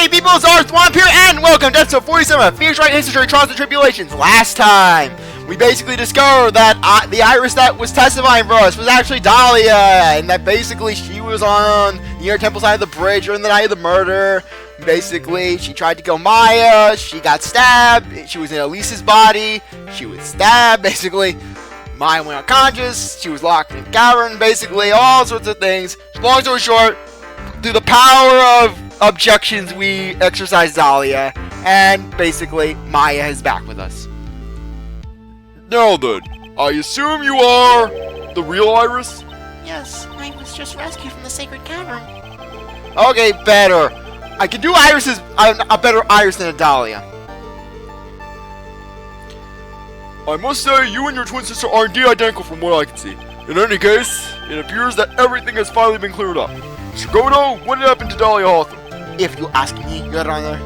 Hey people, it's CzarThwomp here, and welcome to episode 47 of Wright History, Trials, and Tribulations. Last time, we basically discovered that the iris that was testifying for us was actually Dahlia, and that basically she was on the inner temple side of the bridge during the night of the murder. Basically, she tried to kill Maya, she got stabbed, she was in Elise's body, she was stabbed, basically. Maya went unconscious, she was locked in a cavern, basically, all sorts of things. Long story short, through the power of objections, we exercised Dahlia, and basically, Maya is back with us. Now then, I assume you are the real Iris? Yes, I was just rescued from the sacred cavern. Okay, better. I can do irises, a better iris than a Dahlia. I must say, you and your twin sister are indeed identical from what I can see. In any case, it appears that everything has finally been cleared up. Mr. Godot, what happened to Dahlia Hawthorne? If you ask me, Your Honor,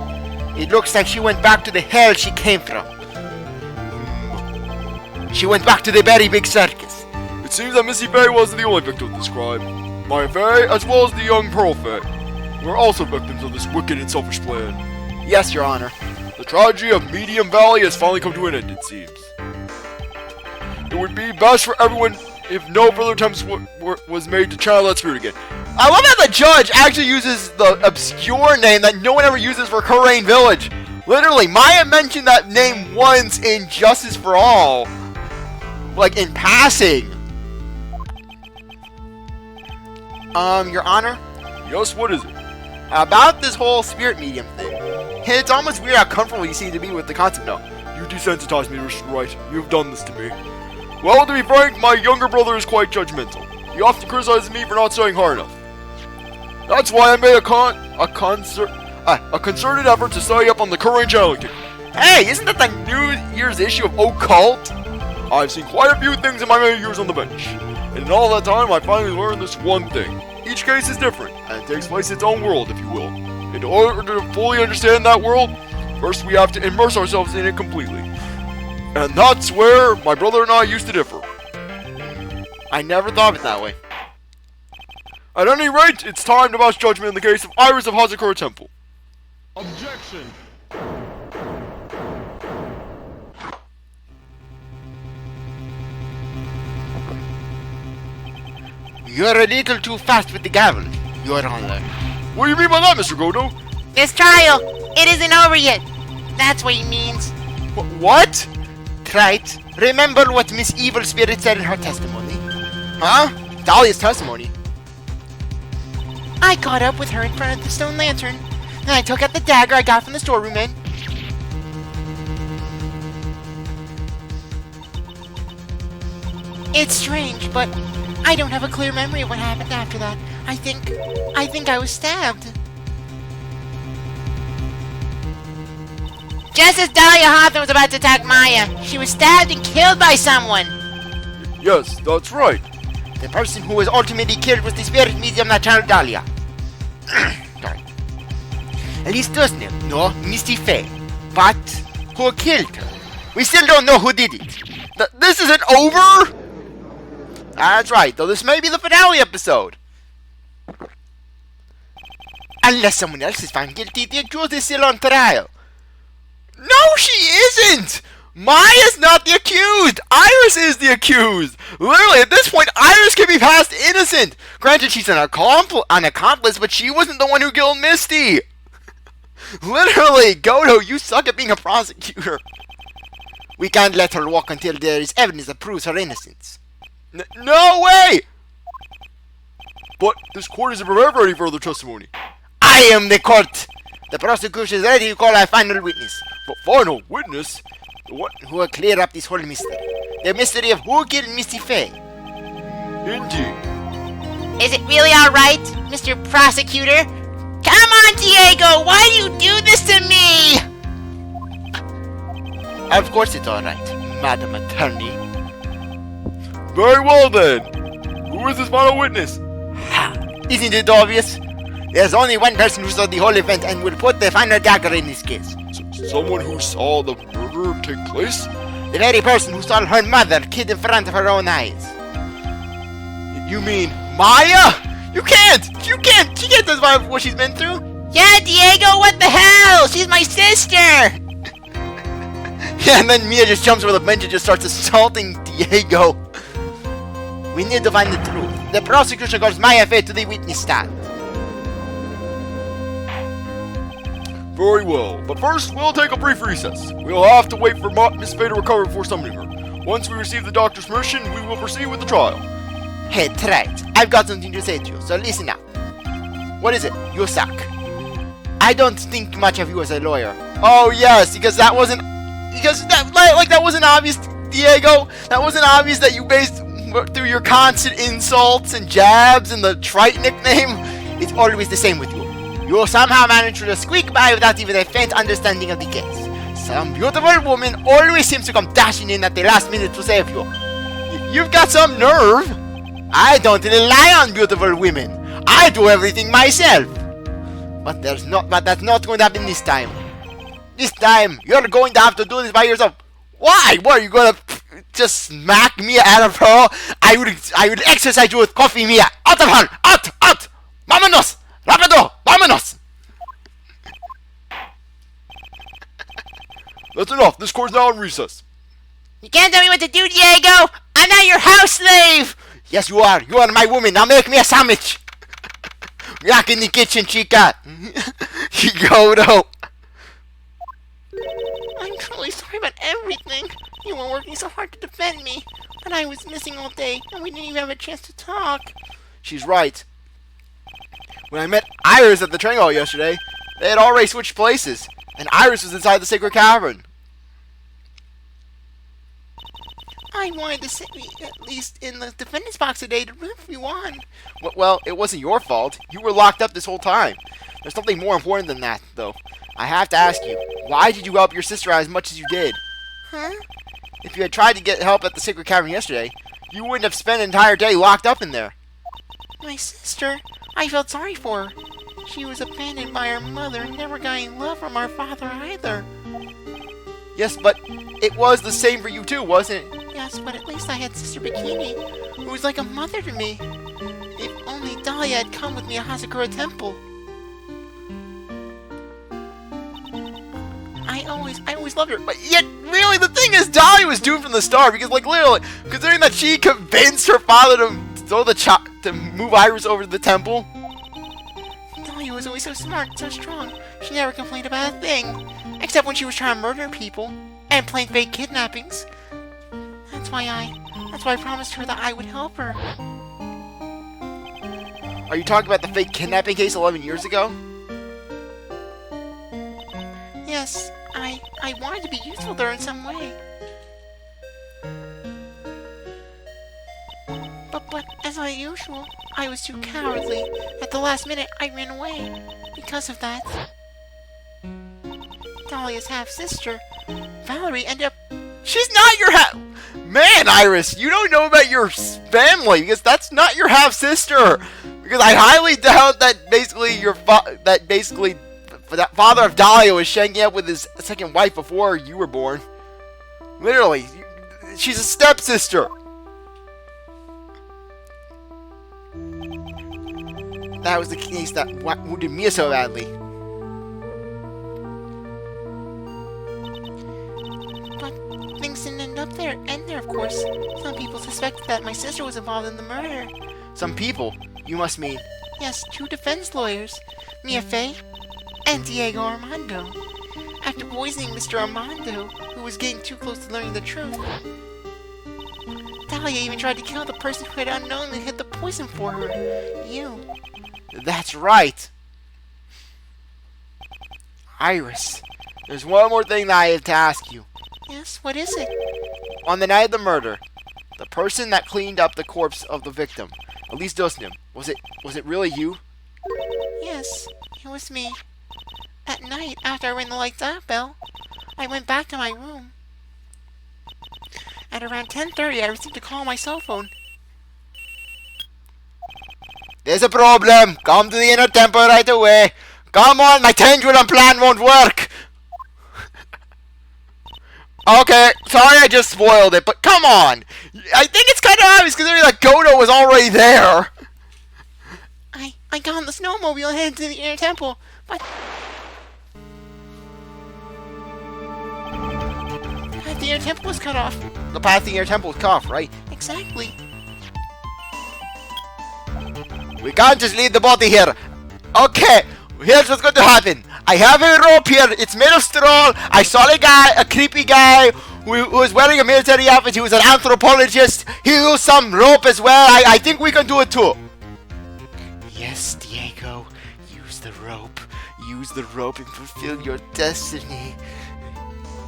it looks like she went back to the hell she came from. She went back to the very big circus. It seems that Missy Faye wasn't the only victim of this crime. Maya Faye, as well as the young Pearl Faye, were also victims of this wicked and selfish plan. Yes, Your Honor. The tragedy of Medium Valley has finally come to an end, it seems. It would be best for everyone if no further attempts was made to channel that spirit again. I love how the judge actually uses the obscure name that no one ever uses for Karain Village. Literally, Maya mentioned that name once in Justice for All. Like, in passing. Your Honor? Yes, what is it? About this whole spirit medium thing. It's almost weird how comfortable you seem to be with the concept now. You desensitized me, Mr. Wright. You've done this to me. Well, to be frank, my younger brother is quite judgmental. He often criticizes me for not studying hard enough. That's why I made a concerted effort to study up on the Karain channeling technique. Hey, isn't that the New Year's issue of Occult? I've seen quite a few things in my many years on the bench. And in all that time, I finally learned this one thing. Each case is different, and it takes place in its own world, if you will. In order to fully understand that world, first we have to immerse ourselves in it completely. And that's where my brother and I used to differ. I never thought of it that way. At any rate, it's time to pass judgment in the case of Iris of Hazakura Temple. Objection! You're a little too fast with the gavel, Your Honor. What do you mean by that, Mr. Godot? This trial, it isn't over yet. That's what he means. What? Right. Remember what Miss Evil Spirit said in her testimony? Huh? Dahlia's testimony? I caught up with her in front of the stone lantern, and I took out the dagger I got from the storeroom inn. It's strange, but I don't have a clear memory of what happened after that. I think I was stabbed. Just as Dahlia Hawthorne was about to attack Maya, she was stabbed and killed by someone. Yes, that's right. The person who was ultimately killed was the spirit medium that channeled Dahlia. Sorry. At least does name, no, Misty Faye. But who killed her? We still don't know who did it. This isn't over? That's right, though this may be the finale episode. Unless someone else is found guilty, the accused is still on trial. No, she isn't! Maya's not the accused! Iris is the accused! Literally, at this point, Iris can be passed innocent! Granted, she's an accomplice, but she wasn't the one who killed Misty! Literally, Godot, you suck at being a prosecutor. We can't let her walk until there is evidence that proves her innocence. No way! But this court isn't prepared for any further testimony. I am the court! The prosecution is ready to call a final witness. But final witness? What? Who will clear up this whole mystery. The mystery of who killed Misty Faye. Indeed. Is it really alright, Mr. Prosecutor? Come on, Diego! Why do you do this to me? Of course it's alright, Madam Attorney. Very well then. Who is this final witness? Ha! Isn't it obvious? There's only one person who saw the whole event and will put the final dagger in this case. Someone who saw the murder take place? The very person who saw her mother killed in front of her own eyes. You mean Maya? You can't! She can't testify what she's been through! Yeah, Diego, what the hell? She's my sister! Yeah, and then Mia just jumps over the bench and just starts assaulting Diego. We need to find the truth. The prosecution calls my affair to the witness stand. Very well, but first we'll take a brief recess. We'll have to wait for Miss Faye to recover before summoning her. Once we receive the doctor's permission, we will proceed with the trial. Hey, Wright, I've got something to say to you, so listen up. What is it? You suck. I don't think much of you as a lawyer. Oh yes, because that wasn't obvious, Diego. That wasn't obvious that you based through your constant insults and jabs and the trite nickname. It's always the same with you. You somehow manage to squeak by without even a faint understanding of the case. Some beautiful woman always seems to come dashing in at the last minute to save you. You've got some nerve. I don't rely on beautiful women. I do everything myself. But that's not going to happen this time. This time, you're going to have to do this by yourself. Why? What, are you going to just smack Mia out of her? I would exercise you with coffee, Mia. Out of her! Out! Vámonos! Rápido! Vámonos! That's enough. This court's now in recess. You can't tell me what to do, Diego! I'm not your house slave! Yes, you are. You are my woman. Now make me a sandwich. Back in the kitchen, chica. Godot. I'm truly sorry about everything. You were working so hard to defend me, but I was missing all day, and we didn't even have a chance to talk. She's right. When I met Iris at the train hall yesterday, they had already switched places, and Iris was inside the sacred cavern. I wanted to sit at least in the defendant's box today to root for you on. Well, it wasn't your fault. You were locked up this whole time. There's something more important than that, though. I have to ask you, why did you help your sister out as much as you did? Huh? If you had tried to get help at the sacred cavern yesterday, you wouldn't have spent an entire day locked up in there. My sister? I felt sorry for her. She was abandoned by her mother and never got any love from our father either. Yes, but it was the same for you too, wasn't it? Yes, but at least I had Sister Bikini, who was like a mother to me. If only Dahlia had come with me to Hazakura Temple. I always loved her, But yet, really, the thing is, Dahlia was doomed from the start, because, like, literally, considering that she convinced her father to move Iris over to the temple. Dahlia was always so smart and so strong. She never complained about a thing, except when she was trying to murder people and plan fake kidnappings. That's why I promised her that I would help her. Are you talking about the fake kidnapping case 11 years ago? Yes, I wanted to be useful to her in some way. But as usual, I was too cowardly. At the last minute, I ran away. Because of that, Dahlia's half-sister, Valerie, ended up... She's not your Man, Iris, you don't know about your family, because that's not your half-sister. Because I highly doubt that that father of Dahlia was shanking up with his second wife before you were born. Literally, she's a stepsister. That was the case that wounded Mia so badly. But things didn't end there, of course. Some people suspected that my sister was involved in the murder. Some people? You must mean... Yes, 2 defense lawyers, Mia Faye and Diego Armando. After poisoning Mr. Armando, who was getting too close to learning the truth, Dahlia even tried to kill the person who had unknowingly hid the poison for her. You. That's right. Iris, there's one more thing that I have to ask you. Yes, what is it? On the night of the murder, the person that cleaned up the corpse of the victim, Elise Dosnim, was it really you? Yes, it was me. At night, after I rang the lights out bell, I went back to my room. At around 10:30, I received a call on my cell phone. There's a problem. Come to the inner temple right away. Come on, my pendulum plan won't work. Okay, sorry I just spoiled it, but come on. I think it's kind of obvious considering that Godot was already there. I got on the snowmobile and headed to the inner temple, But the air temple was cut off. The path to your temple is cut off, right? Exactly. We can't just leave the body here. Okay, here's what's going to happen. I have a rope here. It's made of straw. I saw a creepy guy who was wearing a military outfit. He was an anthropologist. He used some rope as well. I think we can do it too. Yes, Diego. Use the rope. Use the rope and fulfill your destiny.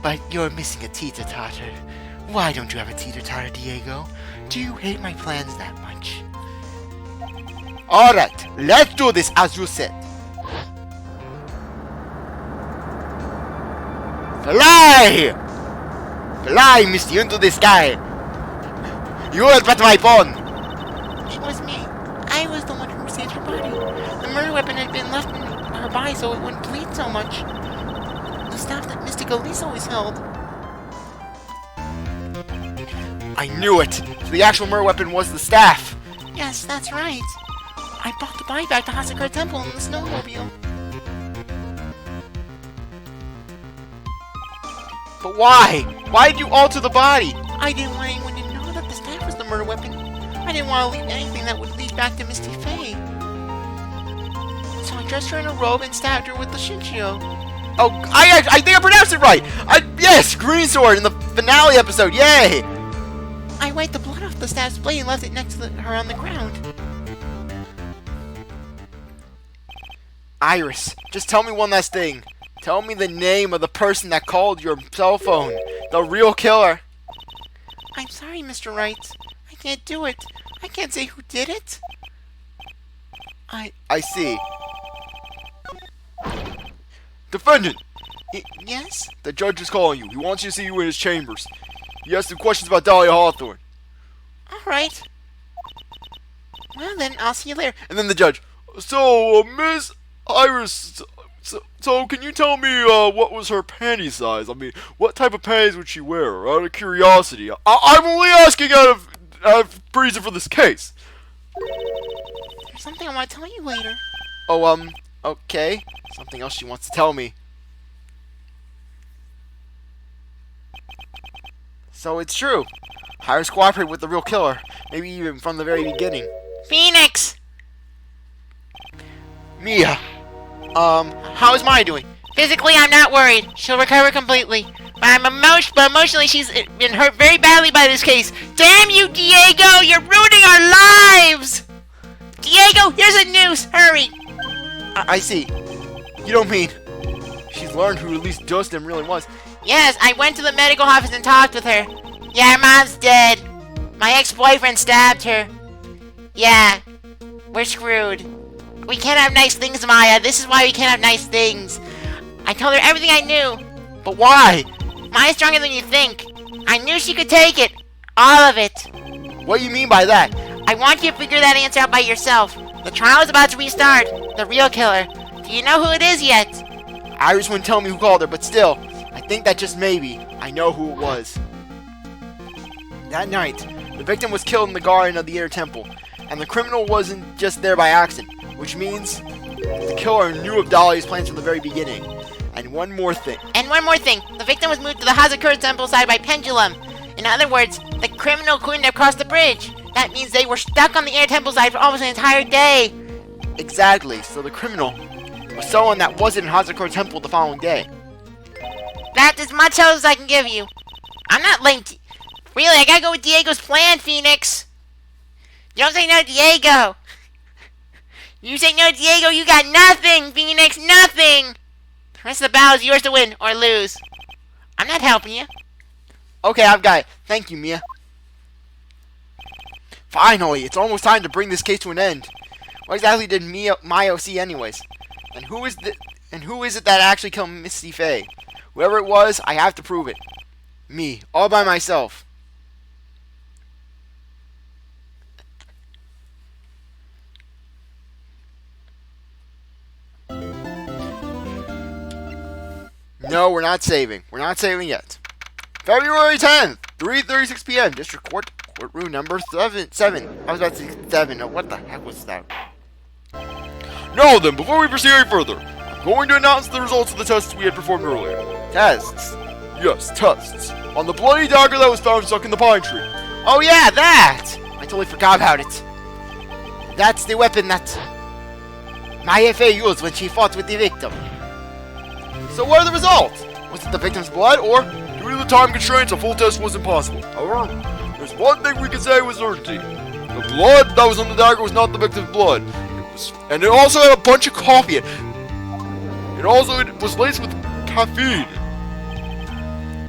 But you're missing a teeter-totter. Why don't you have a teeter-totter, Diego? Do you hate my plans that much? Alright, let's do this as you said. Fly! Fly, Misty, into the sky. You will pet my pawn. It was me. I was the one who received her body. The murder weapon had been left in her body so it wouldn't bleed so much. The staff that Mystic Elise always held. I knew it. So the actual murder weapon was the staff. Yes, that's right. I brought the body back to Hasakura Temple in the snowmobile. But why? Why did you alter the body? I didn't want anyone to know that the staff was the murder weapon. I didn't want to leave anything that would lead back to Misty Faye. So I dressed her in a robe and stabbed her with the Shinchio. Oh, I think I pronounced it right. Yes, Green Sword in the finale episode. Yay! I wiped the blood off the staff's blade and left it next to her on the ground. Iris, just tell me one last thing. Tell me the name of the person that called your cell phone. The real killer. I'm sorry, Mr. Wright. I can't do it. I can't say who did it. I see. Defendant! Yes? The judge is calling you. He wants you to see you in his chambers. He has some questions about Dahlia Hawthorne. Alright. Well then, I'll see you later. And then the judge. So, Miss Iris, so can you tell me what was her panty size? I mean, what type of panties would she wear? Out of curiosity. I'm only asking out of reason for this case. There's something I want to tell you later. Oh, okay. Something else she wants to tell me. So it's true. Iris cooperated with the real killer. Maybe even from the very beginning. Phoenix! Mia. How is Maya doing? Physically, I'm not worried. She'll recover completely. But emotionally, she's been hurt very badly by this case. Damn you, Diego! You're ruining our lives! Diego, here's a noose! Hurry! I see. You don't mean she's learned who at least Justin really was? Yes, I went to the medical office and talked with her. Yeah, her mom's dead. My ex-boyfriend stabbed her. Yeah, we're screwed. We can't have nice things, Maya. This is why we can't have nice things. I told her everything I knew. But why? Maya's stronger than you think. I knew she could take it. All of it. What do you mean by that? I want you to figure that answer out by yourself. The trial is about to restart. The real killer. Do you know who it is yet? Iris wouldn't tell me who called her, but still, I think that just maybe I know who it was. That night, the victim was killed in the garden of the inner temple, and the criminal wasn't just there by accident, which means the killer knew of Dahlia's plans from the very beginning. And one more thing. The victim was moved to the Hazakura Temple side by pendulum. In other words, the criminal couldn't have crossed the bridge. That means they were stuck on the inner temple side for almost an entire day. Exactly, so the criminal was someone that wasn't in Hazakura Temple the following day. That's as much help as I can give you. I'm not linked. Really, I gotta go with Diego's plan, Phoenix. You don't say no, Diego. You say no, Diego, you got nothing, Phoenix, nothing. The rest of the battle is yours to win or lose. I'm not helping you. Okay, I've got it. Thank you, Mia. Finally, it's almost time to bring this case to an end. What exactly did Maya see anyways? And who is it that actually killed Misty Faye? Whoever it was, I have to prove it. Me, all by myself. No, we're not saving. We're not saving yet. February 10th, 3:36 p.m. District Court, courtroom number 7. I was about to say 7. Oh, what the heck was that? Now then, before we proceed any further, I I'm going to announce the results of the tests we had performed earlier. Tests. Yes, tests. On the bloody dagger that was found stuck in the pine tree. Oh yeah, that! I totally forgot about it. That's the weapon that my FA used when she fought with the victim. So what are the results? Was it the victim's blood, or... Due to the time constraints, a full test was impossible. However, there's one thing we can say with certainty. The blood that was on the dagger was not the victim's blood. And it also had a bunch of coffee. It was laced with caffeine.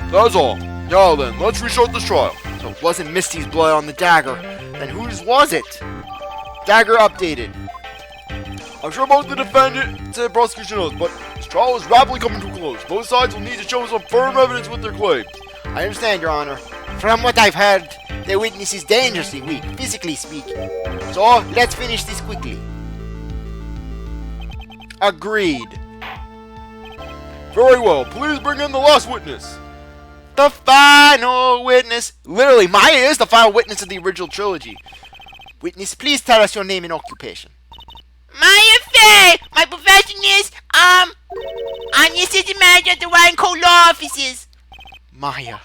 That's all. Now then, let's restart this trial. So it wasn't Misty's blood on the dagger. Then whose was it? Dagger updated. I'm sure both the defendant and prosecution knows, but this trial is rapidly coming to a close. Both sides will need to show some firm evidence with their claims. I understand, Your Honor. From what I've heard, the witness is dangerously weak, physically speaking. So, let's finish this quickly. Agreed. Very well, please bring in the last witness. The final witness. Literally, Maya is the final witness of the original trilogy. Witness, please tell us your name and occupation. My affair! My profession is, I'm the assistant manager at the Wright Co. Law Offices. Maya.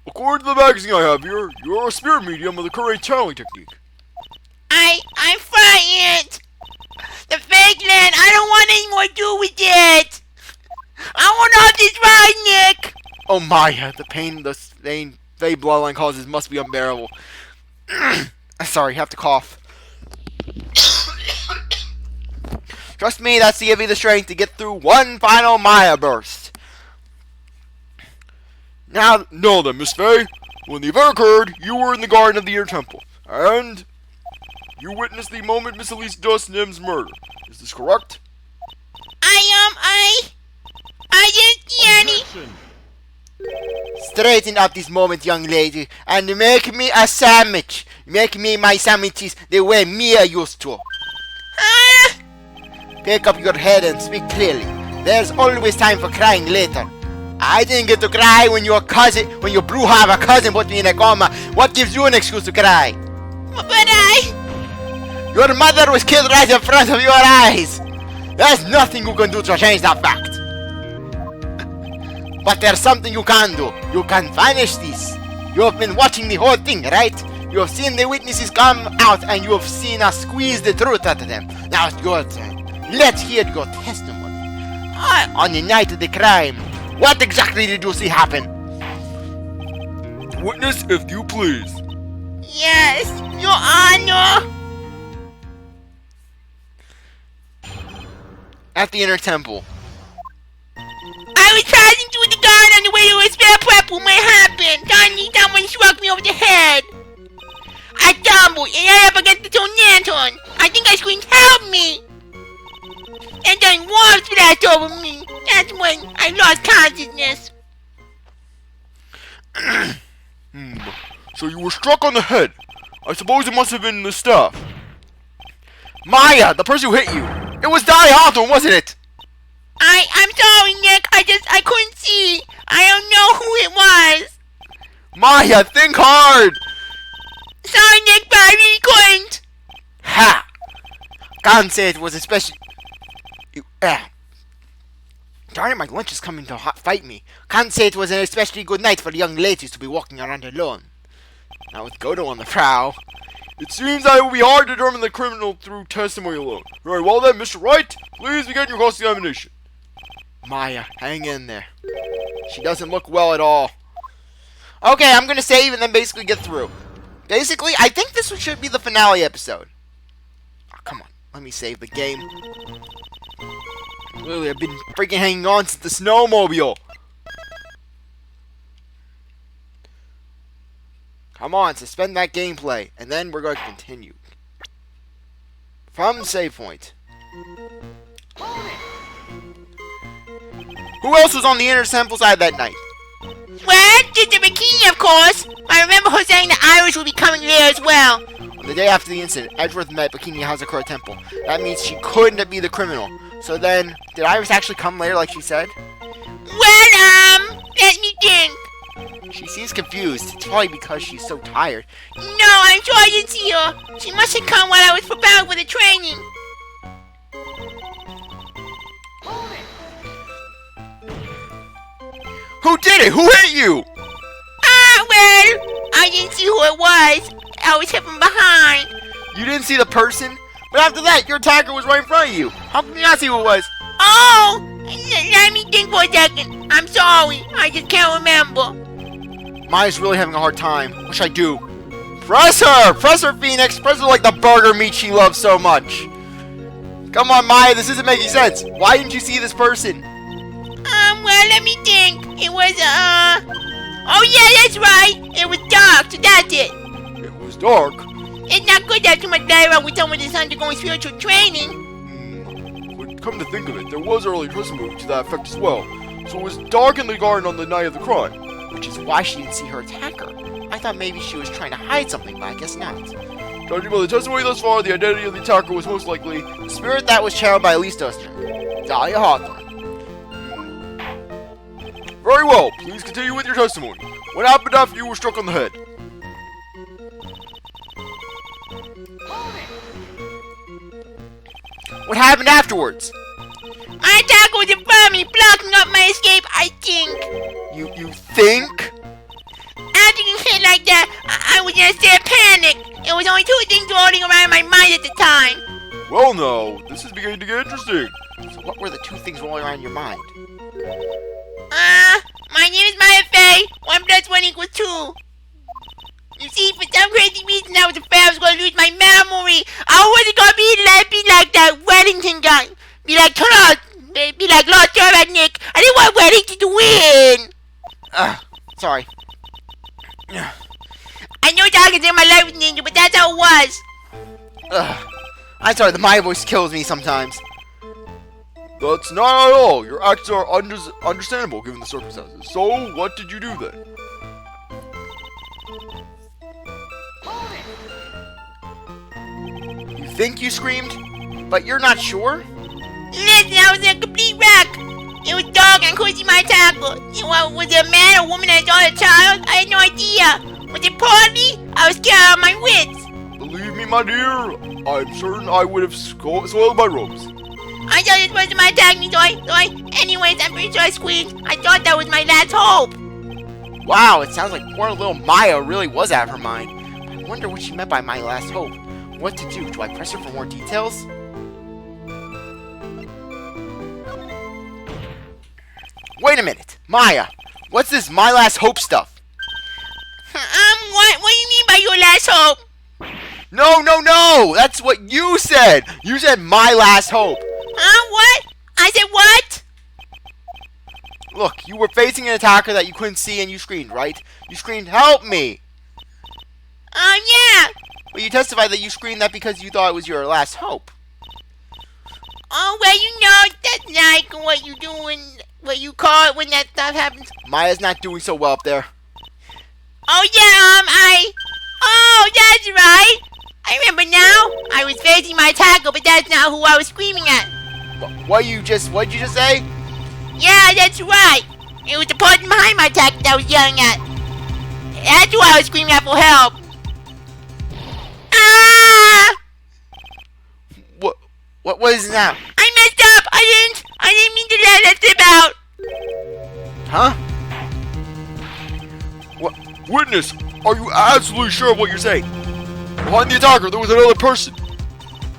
According to the magazine I have here, you are a spirit medium of the current channeling technique. I'm frightened. The fake land, I don't want any more to do with it. I want off this ride, Nick. Oh, Maya, the pain the Fey bloodline causes must be unbearable. Sorry, have to cough. Trust me, that's to give you the strength to get through one final Maya burst. Now, no then, Miss Fey. When the event occurred, you were in the garden of the Inner Temple, and you witnessed the moment Miss Elise Dust Nim's murder. Is this correct? I didn't see any. Objection. Straighten up this moment, young lady, and make me a sandwich. Make me my sandwiches the way Mia used to. Pick up your head and speak clearly. There's always time for crying later. I didn't get to cry when your Bruhava cousin put me in a coma. What gives you an excuse to cry? But Your mother was killed right in front of your eyes. There's nothing you can do to change that fact. But there's something you can do. You can vanish this. You have been watching the whole thing, right? You have seen the witnesses come out and you have seen us squeeze the truth out of them. Now it's your turn. Let's hear your testimony. On the night of the crime, what exactly did you see happen? Witness, if you please. yes, Your Honor. At the Inner Temple. I was passing through the garden on the way to a spare prep when it happened. Suddenly, someone struck me over the head. I stumbled and I up against the stone lantern. I think I screamed, "Help me!" And then warmth flashed over me. That's when I lost consciousness. So you were struck on the head. I suppose it must have been the staff. Maya, the person who hit you. It was Dahlia, wasn't it? I'm sorry, Nick. I couldn't see. I don't know who it was. Maya, think hard. Sorry, Nick, but I really couldn't. Ha! Can't say it was especially... Darn it, my lunch is coming to fight me. Can't say it was an especially good night for young ladies to be walking around alone. Now with Godot on the prowl. It seems that it will be hard to determine the criminal through testimony alone. Very well then, Mr. Wright, please begin your cross-examination. Maya, hang in there. She doesn't look well at all. Okay, I'm gonna save and then basically get through. Basically, I think this should be the finale episode. Oh, come on, let me save the game. Literally, I've been freaking hanging on since the snowmobile. Come on, suspend that gameplay, and then we're going to continue. From save point. Who else was on the Inner Temple side that night? Well, just the bikini, of course. I remember her saying the Irish would be coming there as well. On the day after the incident, Edgeworth met Bikini Hazakura Temple. That means she couldn't be the criminal. So then, did Iris actually come later like she said? Well, let me think. She seems confused. It's probably because she's so tired. No, I'm sure I didn't see her. She must have come while I was preparing for the training. Who did it? Who hit you? Well, I didn't see who it was. I was hit from behind. You didn't see the person? But after that, your attacker was right in front of you. How can you not see who it was? Oh, let me think for a second. I'm sorry. I just can't remember. Maya's really having a hard time. What should I do? Press her! Press her, Phoenix! Press her like the burger meat she loves so much. Come on, Maya, this isn't making sense. Why didn't you see this person? Well, let me think. It was, oh yeah, that's right. It was dark, so that's it. It was dark. It's not good to have too much play around with someone that's undergoing spiritual training. But come to think of it, there was early testimony to that effect as well. So it was dark in the garden on the night of the crime. Which is why she didn't see her attacker. I thought maybe she was trying to hide something, but I guess not. Judging by the testimony thus far, the identity of the attacker was most likely The spirit that was channeled by Elise Duster. Dahlia Hawthorne. very well. Please continue with your testimony. What happened after you were struck on the head? What happened afterwards? My attacker was in front of me, blocking up my escape, I think. You think? After you hit like that, I was in a state of panic. It was only two things rolling around in my mind at the time. Well, now, this is beginning to get interesting. So what were the two things rolling around in your mind? My name is Maya Faye. 1 + 1 = 2. You see, for some crazy reason, I was afraid I was going to lose my memory. I wasn't going to be like that Wellington guy. Be like Lord Nick. I didn't want Wellington to win. Sorry. I know Dog is in my life with Ninja, but that's how it was. I'm sorry, the Maya voice kills me sometimes. That's not at all. Your actions are understandable given the circumstances. So, what did you do then? You think you screamed, but you're not sure? Listen, I was in a complete wreck. It was Dog and couldn't see my tackle. Was it a man or woman that saw a child? I had no idea. Was it partly? I was scared out of my wits. Believe me, my dear, I'm certain I would have soiled my robes. I thought this person might attack me, so I... Anyways, I'm pretty sure I squeezed. I thought that was my last hope. Wow, it sounds like poor little Maya really was out of her mind. I wonder what she meant by my last hope. What to do? Do I press her for more details? Wait a minute, Maya. What's this my last hope stuff? What do you mean by your last hope? No! That's what you said. You said my last hope. What? I said what? Look, you were facing an attacker that you couldn't see and you screamed, right? You screamed, "Help me!" Yeah. But you testified that you screamed that because you thought it was your last hope. Oh, well, you know, that's like what you do what you call it when that stuff happens. Maya's not doing so well up there. Oh, yeah, Oh, that's right. I remember now. I was facing my attacker, but that's not who I was screaming at. What'd you just say? Yeah, that's right. It was the person behind my attacker that I was yelling at. That's who I was screaming at for help. What was that? I messed up. I didn't mean to let that slip out. Huh? Witness, are you absolutely sure of what you're saying? Behind the attacker, there was another person.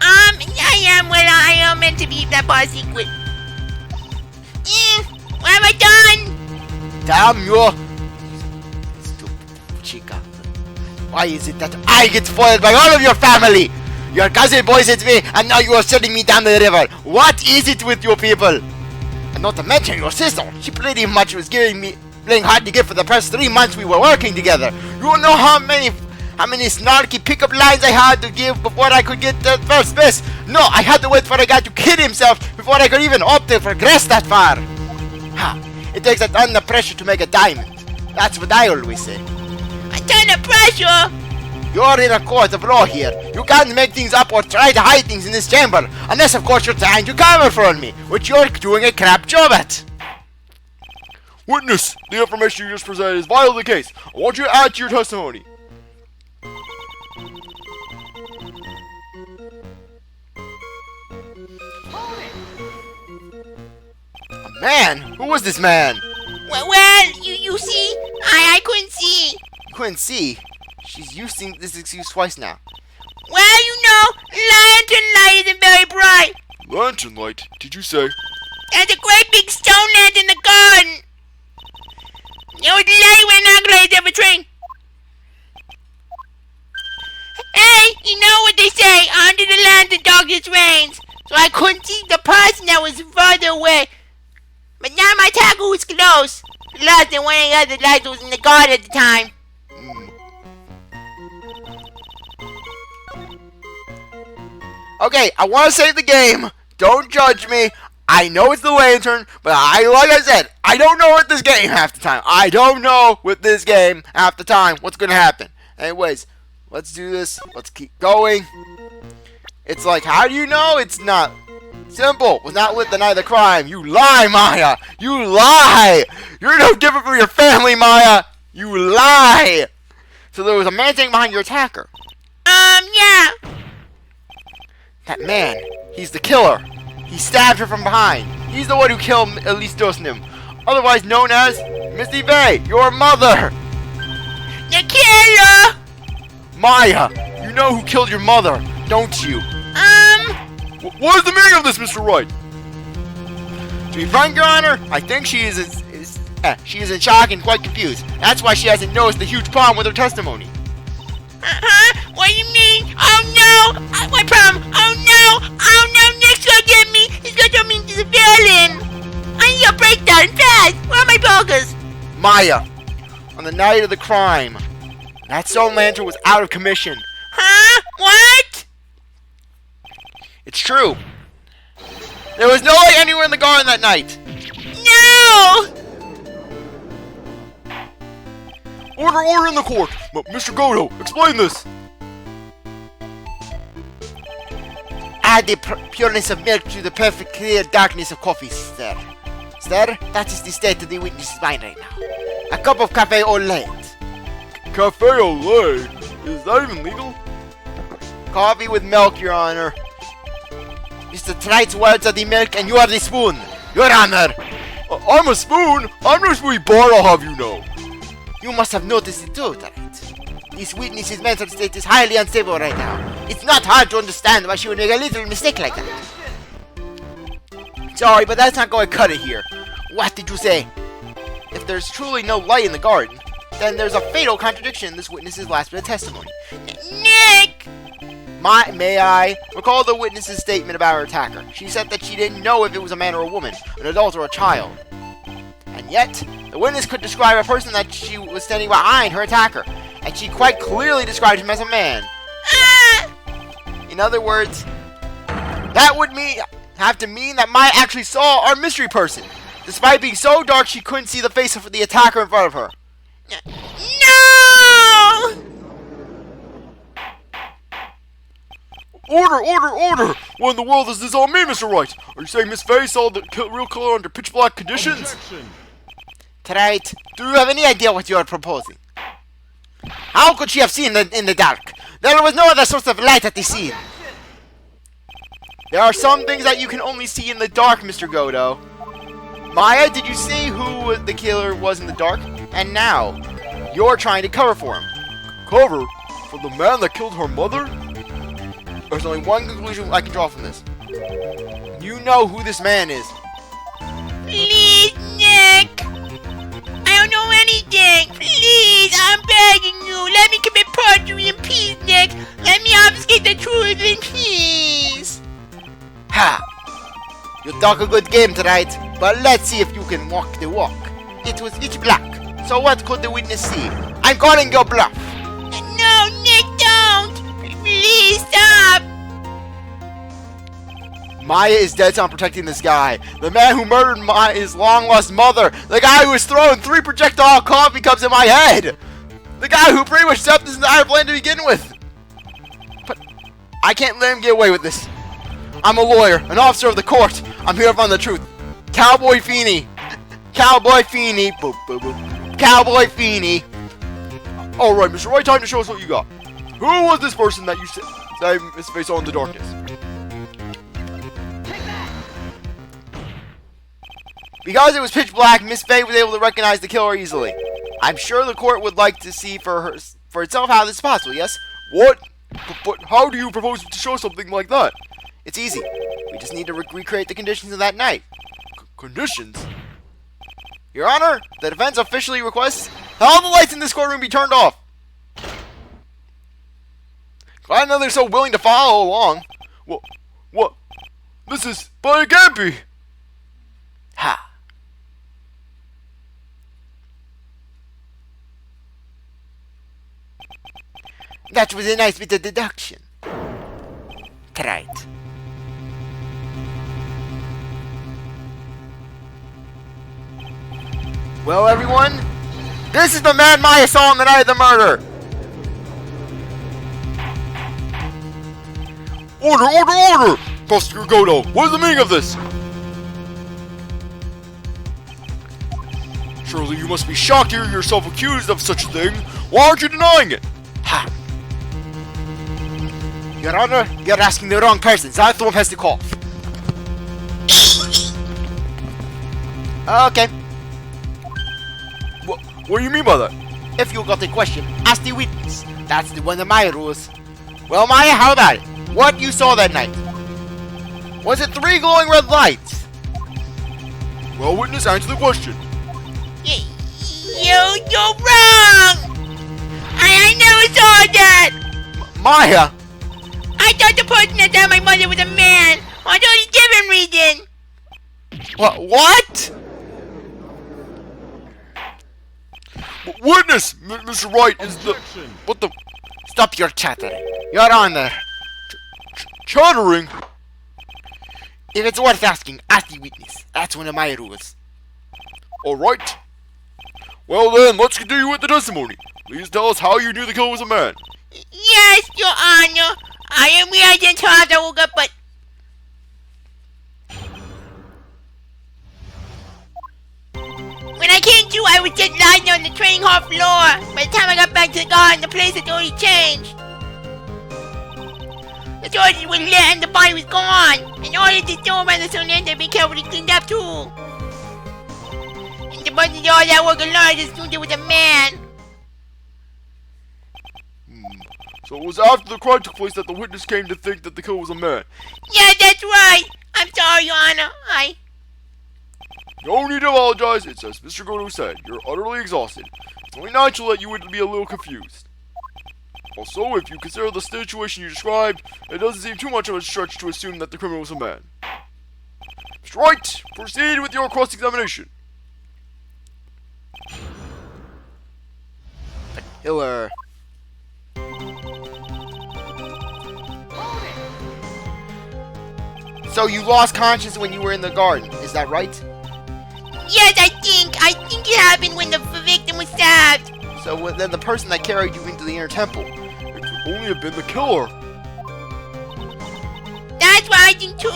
I am. Well, I am meant to be that part secret. What have I done? Damn you! Stupid chica. Why is it that I get spoiled by all of your family? Your cousin poisons me, and now you are sending me down the river. What is it with you people? And not to mention your sister. She pretty much was playing hard to get for the past 3 months we were working together. You don't know how many snarky pickup lines I had to give before I could get the first best. No, I had to wait for a guy to kill himself before I could even hope to progress that far. It takes a ton of pressure to make a diamond. That's what I always say. A ton of pressure? You're in a court of law here. You can't make things up or try to hide things in this chamber. Unless, of course, you're trying to cover for me, which you're doing a crap job at. Witness, the information you just presented is vital to the case. I want you to add to your testimony. A man? Who was this man? Well, you see, I couldn't see. Couldn't see. She's using this excuse twice now. Well, you know, lantern light isn't very bright. Lantern light, did you say? There's a great big stone lantern in the garden. It was light when I glazed every train. Hey, you know what they say, under the lantern darkness reigns. So I couldn't see the person that was further away. But now my tackle was close. Lost than one of the other lights was in the garden at the time. Okay, I want to save the game. Don't judge me. I know it's the lantern, but like I said, I don't know with this game half the time. I don't know with this game half the time what's going to happen. Anyways, let's do this. Let's keep going. It's like, how do you know? It's not simple. Was not lit the night of the crime. You lie, Maya. You lie. You're no different from your family, Maya. You lie. So there was a man standing behind your attacker. Yeah. That man, he's the killer. He stabbed her from behind. He's the one who killed Elise Dosnim, otherwise known as Misty Vey, your mother. The killer. Maya, you know who killed your mother, don't you? What is the meaning of this, Mr. Wright? To be frank, Your Honor, I think she is in shock and quite confused. That's why she hasn't noticed the huge problem with her testimony. Huh? What do you mean? Oh no! What problem? Oh no! Oh no! Nick's gonna get me! He's gonna turn me into the villain! I need a breakdown fast! Where are my burgers? Maya, on the night of the crime, that stone lantern was out of commission. Huh? What? It's true. There was no light anywhere in the garden that night. No! Order in the court! Mr. Godot, explain this! Add the pureness of milk to the perfect clear darkness of coffee, sir. Sir, that is the state of the witness's mind right now. A cup of cafe au lait. Cafe au lait? Is that even legal? Coffee with milk, Your Honor. Mr. Tright's words are the milk and you are the spoon, Your Honor. I'm a spoon? I'm no sweet bar, I'll have you know. You must have noticed it too, Trite. This witness's mental state is highly unstable right now. It's not hard to understand why she would make a little mistake like that. Sorry, but that's not going to cut it here. What did you say? If there's truly no light in the garden, then there's a fatal contradiction in this witness's last bit of testimony. Nick! May I recall the witness's statement about her attacker? She said that she didn't know if it was a man or a woman, an adult or a child. And yet, the witness could describe a person that she was standing behind her attacker, and she quite clearly described him as a man. In other words, that would have to mean that Maya actually saw our mystery person, despite being so dark she couldn't see the face of the attacker in front of her. No! Order! What in the world does this all mean, Mr. Wright? Are you saying Miss Vey saw the real killer under pitch black conditions? Objection. Trite, do you have any idea what you are proposing? How could she have seen in the dark? There was no other source of light at the scene. There are some things that you can only see in the dark, Mr. Godot. Maya, did you see who the killer was in the dark? And now, you're trying to cover for him. Cover? For the man that killed her mother? There's only one conclusion I can draw from this. You know who this man is. Please, Nick! I don't know anything! Please, I'm begging you! Let me commit perjury in peace, Nick! Let me obfuscate the truth in peace! Ha! You talk a good game tonight, but let's see if you can walk the walk. It was pitch black, so what could the witness see? I'm calling your bluff. No, Nick, don't! Please stop! Maya is dead on protecting this guy. The man who murdered his long-lost mother. The guy who was throwing 3 projectile coffee cups in my head. The guy who pretty much set this entire plan to begin with. But I can't let him get away with this. I'm a lawyer, an officer of the court. I'm here to find the truth. Cowboy Feeney. Cowboy Feeney. Boop, boop, boop. Cowboy Feeney. Alright, Mr. Wright, time to show us what you got. Who was this person that you said Miss Vey saw in the darkness? Because it was pitch black, Miss Faye was able to recognize the killer easily. I'm sure the court would like to see for itself how this is possible, yes? What? But how do you propose to show something like that? It's easy. We just need to recreate the conditions of that night. Conditions? Your Honor, the defense officially requests that all the lights in this courtroom be turned off. Glad to know they're so willing to follow along. What? This is... But it can't be! Ha. That was a nice bit of deduction. Right. Well, everyone, this is the man Maya saw on the night of the murder. Order! Prosecutor Godot, what is the meaning of this? Surely you must be shocked to hear yourself accused of such a thing. Why aren't you denying it? Ha. Your Honor, you're asking the wrong person. CzarThwomp has to call. Okay. What do you mean by that? If you got a question, ask the witness. That's one of my rules. Well, Maya, how about it? What you saw that night? Was it 3 glowing red lights? Well, witness, answer the question. You're wrong! I never saw that! Maya! I thought the person that died my mother was a man! I thought a different reason! What? Witness! Mr. Wright is the... Objection. What the... Stop your chattering. Your Honor. Chattering? If it's worth asking, ask the witness. That's one of my rules. Alright. Well then, let's continue with the testimony. Please tell us how you knew the killer was a man. Yes, Your Honor. I am reacting to how I woke up, but... When I came to, I was just lying on the training hall floor. By the time I got back to the garden, the place had already changed. The torches were lit and the body was gone. In order to store around the cylinder, be carefully cleaned up too. And the button all that work alone, I just assumed it was a man. So it was after the crime took place that the witness came to think that the killer was a man. Yeah, that's right. I'm sorry, Your Honor. No need to apologize, it's as Mr. Godot said, you're utterly exhausted. It's only natural that you would be a little confused. Also, if you consider the situation you described, it doesn't seem too much of a stretch to assume that the criminal was a man. Mr. Wright, proceed with your cross-examination. Killer. So you lost conscience when you were in the garden, is that right? Yes, I think it happened when the victim was stabbed. So then the person that carried you into the inner temple. It could only have been the killer. That's what I think too.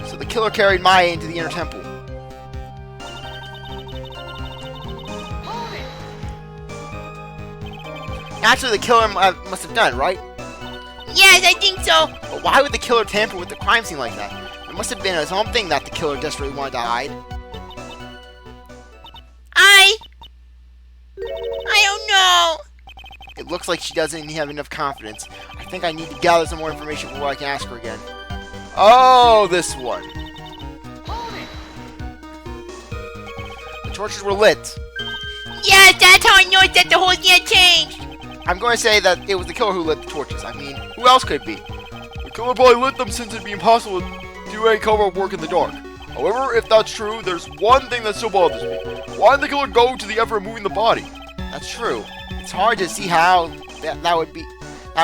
So the killer carried Maya into the inner temple. Actually, the killer must have done it, right? Yes, I think so. But why would the killer tamper with the crime scene like that? There must have been something that the killer desperately wanted to hide. I don't know. It looks like she doesn't have enough confidence. I think I need to gather some more information before I can ask her again. Oh, this one. The torches were lit. Yes, that's how I know that the whole thing had changed. I'm going to say that it was the killer who lit the torches. I mean, who else could it be? The killer probably lit them since it'd be impossible to do any cover-up work in the dark. However, if that's true, there's one thing that still bothers me. Why did the killer go to the effort of moving the body? That's true. It's hard to see how that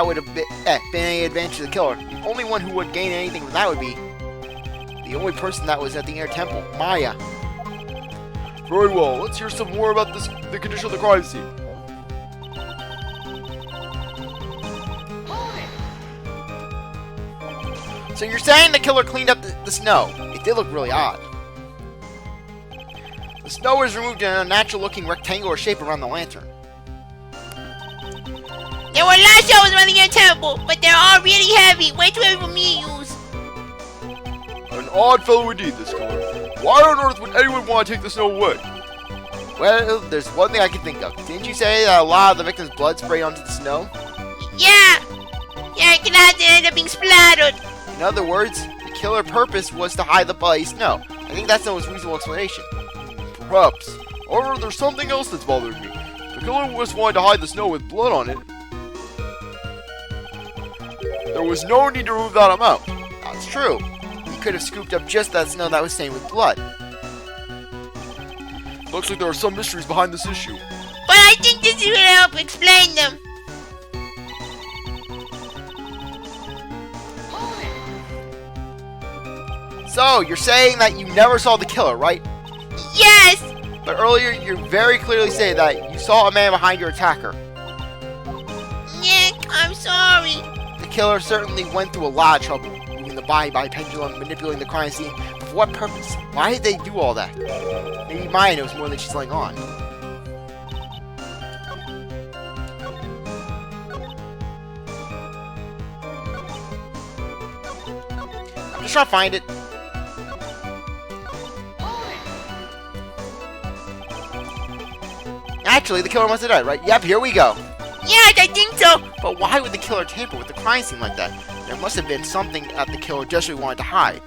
would have been any advantage to the killer. The only one who would gain anything from that would be the only person that was at the inner temple, Maya. Very well, let's hear some more about the condition of the crime scene. So you're saying the killer cleaned up the snow? It did look really odd. The snow was removed in a natural-looking rectangular shape around the lantern. There were a lot of shells around the temple, but they're all really heavy. Way too heavy for me to use. An odd fellow indeed, this killer. Why on earth would would anyone want to take the snow away? Well, there's one thing I can think of. Didn't you say that a lot of the victim's blood sprayed onto the snow? Yeah! Yeah, Godot ended up being splattered. In other words, the killer purpose was to hide the bloody snow. I think that's the most reasonable explanation. Perhaps. However, there's something else that's bothering me. The killer just wanted to hide the snow with blood on it. There was no need to remove that amount. That's true. He could have scooped up just that snow that was stained with blood. Looks like there are some mysteries behind this issue. But I think this will help explain them. So, you're saying that you never saw the killer, right? Yes! But earlier, you very clearly say that you saw a man behind your attacker. Nick, I'm sorry. The killer certainly went through a lot of trouble, moving the body by pendulum, manipulating the crime scene. But for what purpose? Why did they do all that? Maybe Maya knows more than she's letting on. I'm just trying to find it. Actually, the killer must have died, right? Yep, here we go. Yes, I think so. But why would the killer tamper with the crime scene like that? There must have been something that the killer desperately wanted to hide.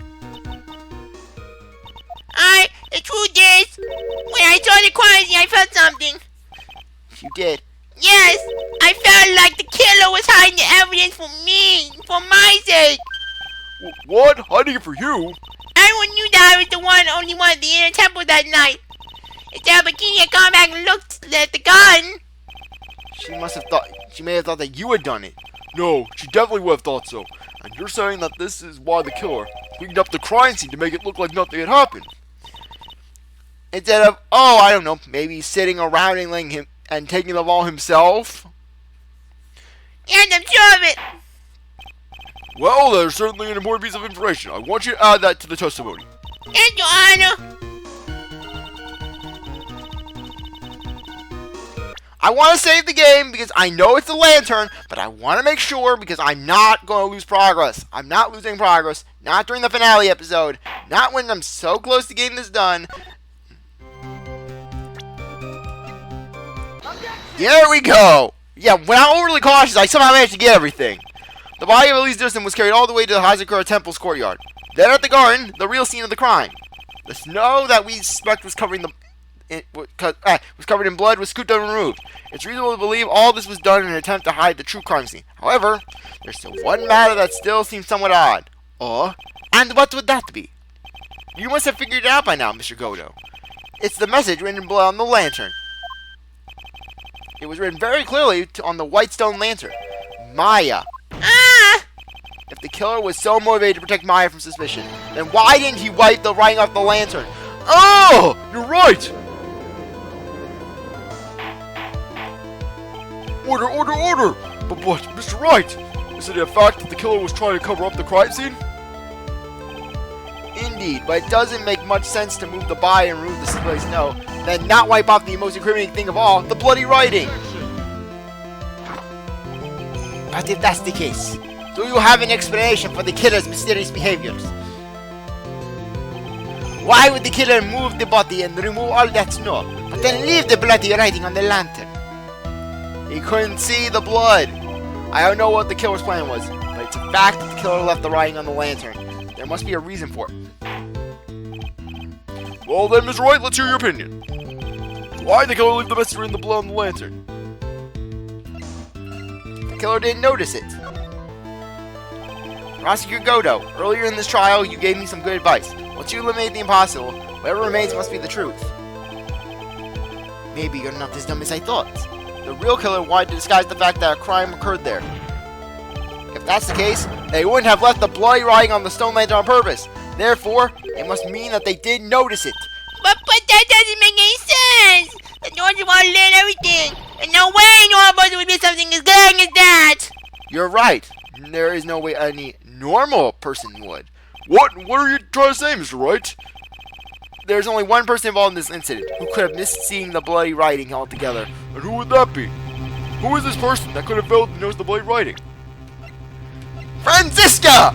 The truth is, when I saw the crime scene, I felt something. You did. Yes, I felt like the killer was hiding the evidence for me, for my sake. What? Hiding it for you? Everyone knew that I was the only one at the inner temple that night. Instead of Bikini had come back and looked at the gun. She may have thought that you had done it. No, she definitely would have thought so. And you're saying that this is why the killer cleaned up the crime scene to make it look like nothing had happened. Instead of, oh, I don't know, maybe sitting around and letting him and taking the ball himself. Yes, I'm sure of it. Well, there's certainly an important piece of information. I want you to add that to the testimony. Yes, Your Honor. I want to save the game because I know it's a lantern, but I want to make sure because I'm not going to lose progress. I'm not losing progress. Not during the finale episode. Not when I'm so close to getting this done. There we go. Yeah, when I'm overly cautious, I somehow managed to get everything. The body of Elise Dustin was carried all the way to the Hazakura Temple's courtyard. Then at the garden, the real scene of the crime. The snow that we suspect was covering was covered in blood was scooped up and removed. It's reasonable to believe all this was done in an attempt to hide the true crime scene. However, there's still one matter that still seems somewhat odd. And what would that be? You must have figured it out by now, Mr. Godot. It's the message written in blood on the lantern. It was written very clearly on the white stone lantern. Maya. If the killer was so motivated to protect Maya from suspicion, then why didn't he wipe the writing off the lantern? Oh! You're right! Order, order, order! But, Mr. Wright, is it a fact that the killer was trying to cover up the crime scene? Indeed, but it doesn't make much sense to move the body and remove the display snow, then not wipe off the most incriminating thing of all, the bloody writing. But if that's the case, do you have an explanation for the killer's mysterious behaviors? Why would the killer move the body and remove all that snow, but then leave the bloody writing on the lantern? He couldn't see the blood. I don't know what the killer's plan was, but it's a fact that the killer left the writing on the lantern. There must be a reason for it. Well then, Mr. Wright, let's hear your opinion. Why did the killer leave the message in the blood on the lantern? The killer didn't notice it. Prosecutor Godot, earlier in this trial, you gave me some good advice. Once you eliminate the impossible, whatever remains must be the truth. Maybe you're not as dumb as I thought. The real killer wanted to disguise the fact that a crime occurred there. If that's the case, they wouldn't have left the bloody writing on the stone lantern on purpose. Therefore, it must mean that they did notice it. But that doesn't make any sense. The Northern want to learn everything. And no way normal would be something as good as that. You're right. There is no way any normal person would. What are you trying to say, Mr. Wright? There's only one person involved in this incident who could have missed seeing the bloody writing altogether. And who would that be? Who is this person that could have failed to notice the bloody writing? Franziska!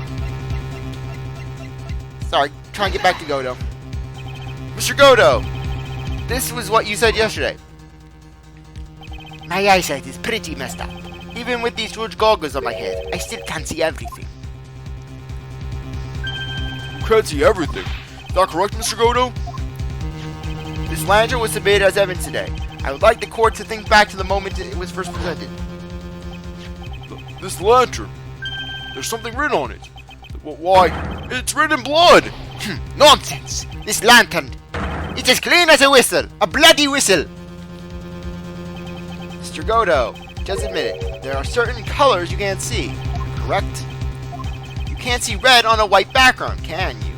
Sorry, trying to get back to Godot. Mr. Godot, this was what you said yesterday. My eyesight is pretty messed up. Even with these huge goggles on my head, I still can't see everything. You can't see everything. Is that correct, Mr. Godot? This lantern was submitted as evidence today. I would like the court to think back to the moment it was first presented. This lantern. There's something written on it. Why? It's written in blood! Nonsense! This lantern, it's as clean as a whistle! A bloody whistle! Mr. Godot, just admit it. There are certain colors you can't see, correct? You can't see red on a white background, can you?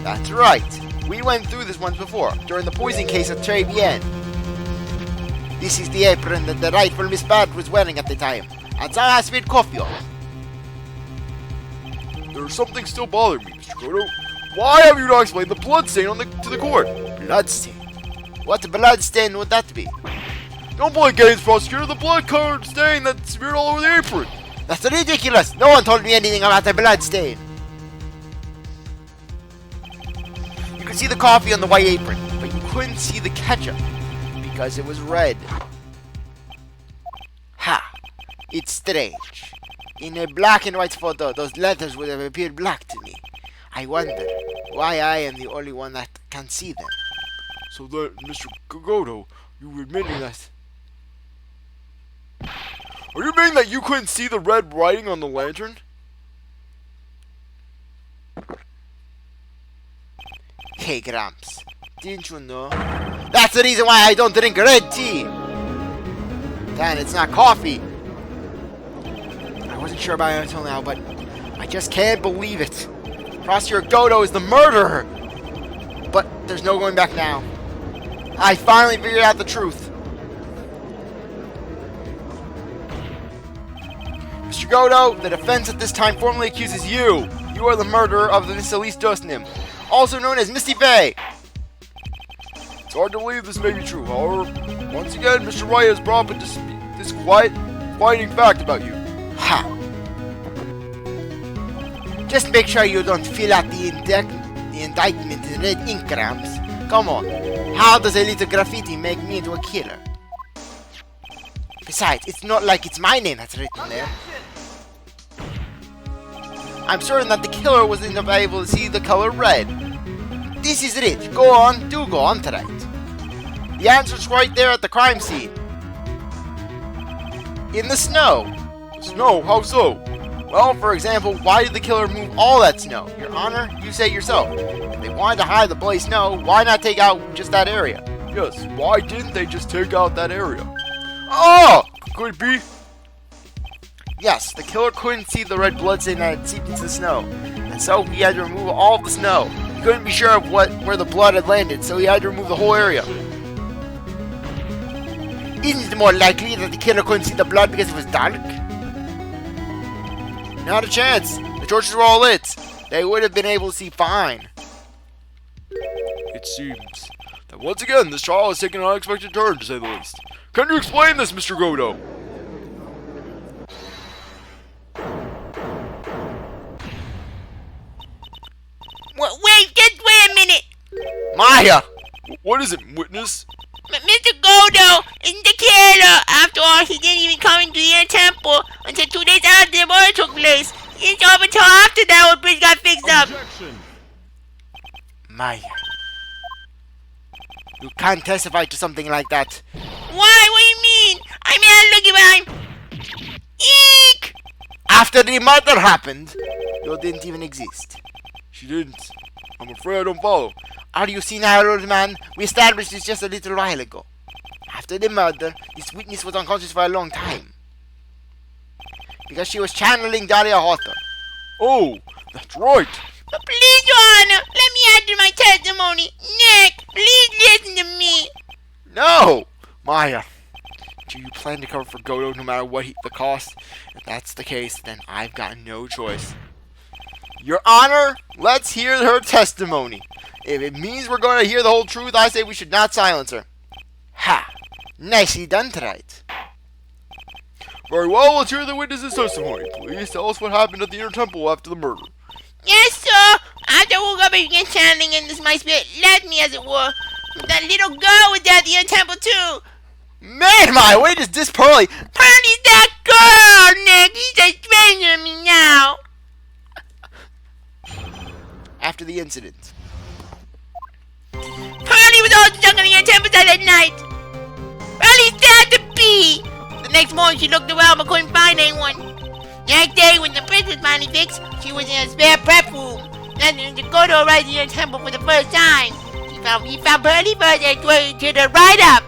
That's right. We went through this once before, during the poison case of Tribulations. This is the apron that the rightful Miss Bad was wearing at the time, and some has made coffee on. There's something still bothering me, Mr. Godot. Why have you not explained the blood stain to the court? Bloodstain? What bloodstain would that be? Don't play games, prosecutor. The blood-colored stain that's smeared all over the apron. That's ridiculous! No one told me anything about the bloodstain. You could see the coffee on the white apron, but you couldn't see the ketchup because it was red. Ha! It's strange. In a black and white photo, those letters would have appeared black to me. I wonder why I am the only one that can see them. So that, Mr. Godot, you were admitting that... Are you meaning that you couldn't see the red writing on the lantern? Hey, Gramps, didn't you know? That's the reason why I don't drink red tea! Dan, it's not coffee. I wasn't sure about it until now, but I just can't believe it. Prosecutor Godot is the murderer! But there's no going back now. I finally figured out the truth. Mr. Godot, the defense at this time formally accuses you. You are the murderer of the Miss Elise Dusnim, also known as Misty Faye. It's hard to believe this may be true. However, once again, Mr. Wright has brought up this quieting fact about you. Ha! Just make sure you don't fill out the indictment in red ink, Gramps. Come on. How does a little graffiti make me into a killer? Besides, it's not like it's my name that's written there. I'm certain that the killer wasn't able to see the color red. This is it. Go on, do go on tonight. The answer's right there at the crime scene. In the snow. The snow? How so? Well, for example, why did the killer move all that snow? Your Honor, you say it yourself. If they wanted to hide the bloody snow, why not take out just that area? Yes, why didn't they just take out that area? Oh! Could it be? Yes, the killer couldn't see the red bloodstain that had seeped into the snow, and so he had to remove all of the snow. He couldn't be sure of where the blood had landed, so he had to remove the whole area. Isn't it more likely that the killer couldn't see the blood because it was dark? Not a chance. The torches were all lit. They would have been able to see fine. It seems that once again this trial has taken an unexpected turn, to say the least. Can you explain this, Mr. Godot? Just wait a minute. Maya! What is it, witness? Mr. Godot isn't the killer. After all, he didn't even come into the temple until 2 days after the murder took place. He didn't show up until after that when bridge got fixed up. Objection. Maya. You can't testify to something like that. Why? What do you mean? I mean, I look at him. Eek! After the murder happened, you didn't even exist. She didn't. I'm afraid I don't follow. Are you senile, old man? We established this just a little while ago. After the murder, this witness was unconscious for a long time. Because she was channeling Dahlia Hawthorne. Oh, that's right. But please, Your Honor, let me add to my testimony. Nick, please listen to me. No! Maya, do you plan to cover for Godot no matter what the cost? If that's the case, then I've got no choice. Your Honor, let's hear her testimony. If it means we're going to hear the whole truth, I say we should not silence her. Ha! Nicely done tonight. Very well, let's hear the witness's testimony. Please tell us what happened at the inner temple after the murder. Yes, sir. After I woke up and began channeling in this, my spirit left me, as it were. That little girl was at the inner temple too. Man, my way just diss Pearly. Pearly's that girl, Nick. He's a stranger to me now. After the incident. Pearly was all stuck in the inner temple that night. Pearly's sad to be. The next morning she looked around but couldn't find anyone. Next day, when the bridge was finally fixed, she was in a spare prep room. Then to Godot right in the temple for the first time. He found Pearly first and went to the right up.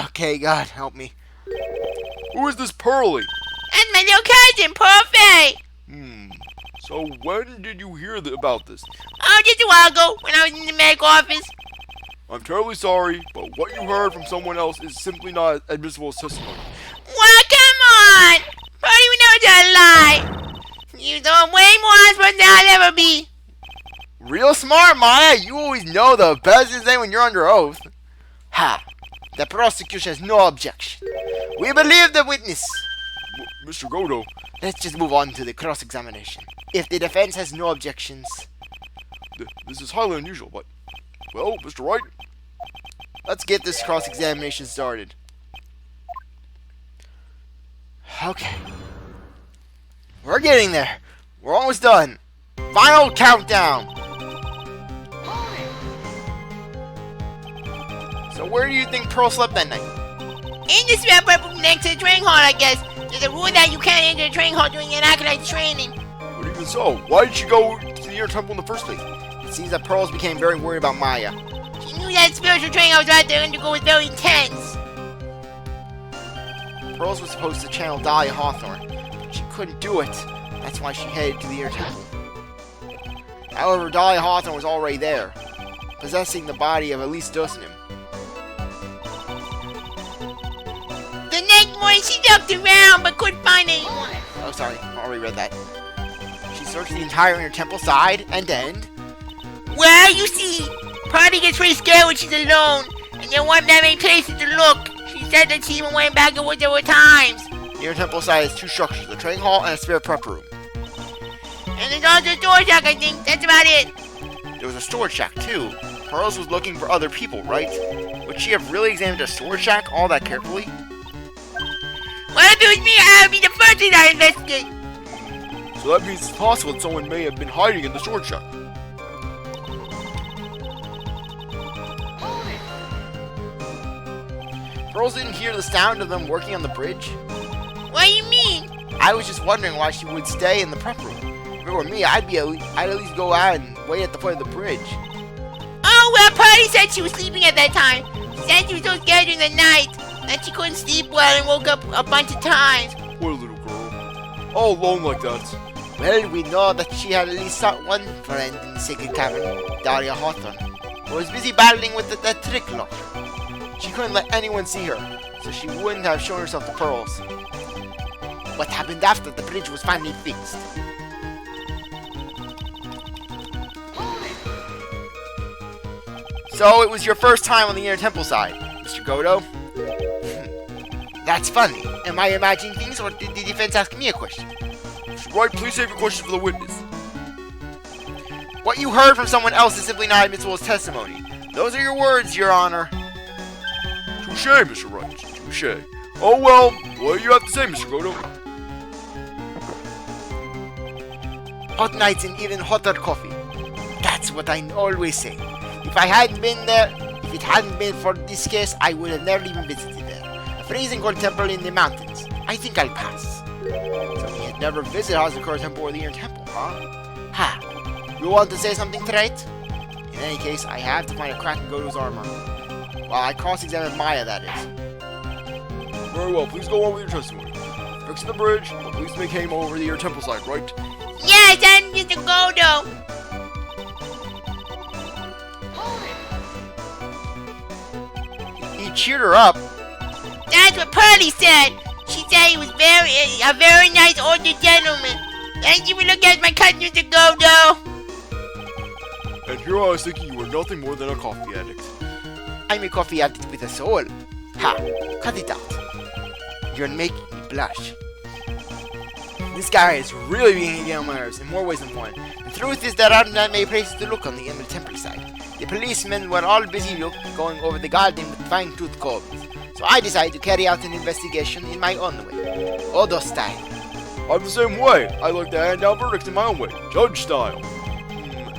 Okay, God, help me. Who is this Pearly? That's my little cousin, Pearl Faye. So when did you hear about this? Oh, just a while ago, when I was in the medical office. I'm terribly sorry, but what you heard from someone else is simply not admissible as testimony. Well, come on! Pearly would never tell a lie. You're the way more honest person than I'll ever be. Real smart, Maya. You always know the best thing when you're under oath. Ha! The prosecution has no objection. We believe the witness. Mr. Godot, Let's just move on to the cross-examination. If the defense has no objections... this is highly unusual, but... Well, Mr. Wright, Let's get this cross-examination started. Okay. We're getting there. We're almost done. Final countdown. So where do you think Pearl slept that night? In the spare room next to the training hall, I guess. There's a rule that you can't enter the training hall during an acolyte training. but even so, why did she go to the inner temple in the first place? It seems that Pearls became very worried about Maya. She knew that spiritual training I was about to undergo was very intense. Pearls was supposed to channel Dahlia Hawthorne, but she couldn't do it. That's why she headed to the inner temple. However, Dahlia Hawthorne was already there, possessing the body of Elise Dusnam. The next morning she looked around but couldn't find anyone. Oh, sorry, I already read that. She searched the entire inner temple side and end. Well, you see, Party gets pretty scared when she's alone, and there weren't that many places to look. She said that she even went back and forth several times. The inner temple side has two structures, a training hall and a spare prep room. And there's also a storage shack, I think. That's about it. There was a storage shack too. Pearls was looking for other people, right? Would she have really examined a storage shack all that carefully? Well, if it was me, I would be the first thing I investigate. So that means it's possible that someone may have been hiding in the storage shack. Pearls didn't hear the sound of them working on the bridge. What do you mean? I was just wondering why she would stay in the prep room. If it were me, I'd at least go out and wait at the foot of the bridge. Oh, well, Party said she was sleeping at that time. She said she was so scared during the night that she couldn't sleep well and woke up a bunch of times. What a little girl. All alone like that. Well, we know that she had at least one friend in the sacred cavern, Dahlia Hawthorne, who was busy battling with that trick lock. She couldn't let anyone see her, so she wouldn't have shown herself to Pearls. What happened after the bridge was finally fixed? So it was your first time on the inner temple side, Mr. Godot? That's funny. Am I imagining things, or did the defense ask me a question? Mr. Wright, please save your questions for the witness. What you heard from someone else is simply not admissible as testimony. Those are your words, Your Honor. Touche, Mr. Wright. Touche. Oh well, what do you have to say, Mr. Godot? Hot nights and even hotter coffee. That's what I always say. If I hadn't been there, if it hadn't been for this case, I would have never even visited there. A freezing cold temple in the mountains. I think I'll pass. So he had never visited Hazakura Temple or the Inner Temple, huh? Ha! You want to say something, Wright? In any case, I have to find a crack in Godot's armor. Well, I cross-examined Maya, that is. Very well, please go on with your testimony. Fixing the bridge, the policeman came over the inner temple side, right? Yes, I'm Mr. Godot. He cheered her up. That's what Pearly said. She said he was a very nice older gentleman. Thank you for looking at my cousin, Mr. Godot. And here I was thinking you were nothing more than a coffee addict. I'm a coffee addict with a soul. Ha! Cut it out. You're making me blush. This guy is really beginning to get on my nerves in more ways than one. The The truth is there aren't that many places to look on the Emerald Temple side. The policemen were all busy going over the garden with fine-tooth combs. So I decided to carry out an investigation in my own way. Odo style. I'm the same way. I like to hand down verdicts in my own way. Judge style.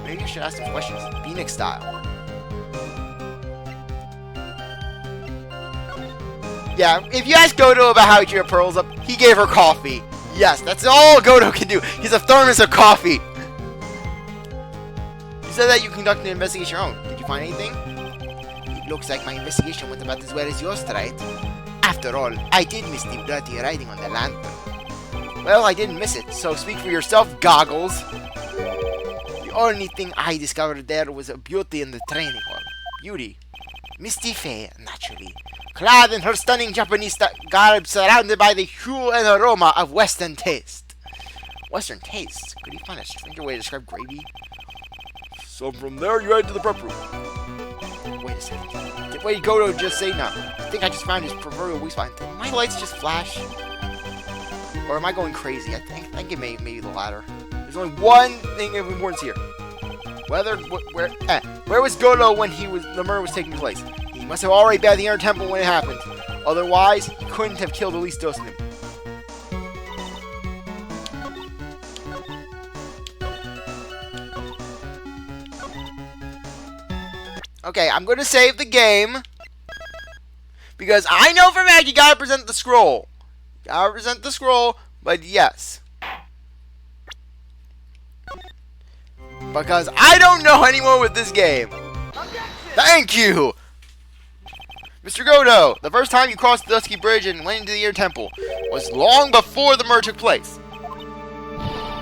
Maybe I should ask some questions. Phoenix style. Yeah, if you ask Godot about how he drew pearls up, he gave her coffee. Yes, that's all Godot can do. He's a thermos of coffee. You said that you conducted an investigation your own. Did you find anything? It looks like my investigation went about as well as yours, right? After all, I did miss the dirty writing on the lantern. Well, I didn't miss it, so speak for yourself, Goggles. The only thing I discovered there was a beauty in the training hall. Beauty. Misty Faye, naturally. Clad in her stunning Japanese garb, surrounded by the hue and aroma of Western taste. Western taste? Could you find a stranger way to describe gravy? So from there, you head to the prep room. Wait a second. Did what Godot just say now? I think I just found his proverbial weak spot. Did my lights just flash? Or am I going crazy? I think it may be the latter. There's only one thing of importance here. Where was Godot when the murder was taking place? He must have already been at the Inner Temple when it happened. Otherwise, he couldn't have killed at least dozing him. Okay, I'm going to save the game. Because I know for a fact you gotta present the scroll. Gotta present the scroll, but yes. Because I don't know anyone with this game. Thank you! Mr. Godot, the first time you crossed the Dusky Bridge and went into the Inner Temple was long before the murder took place.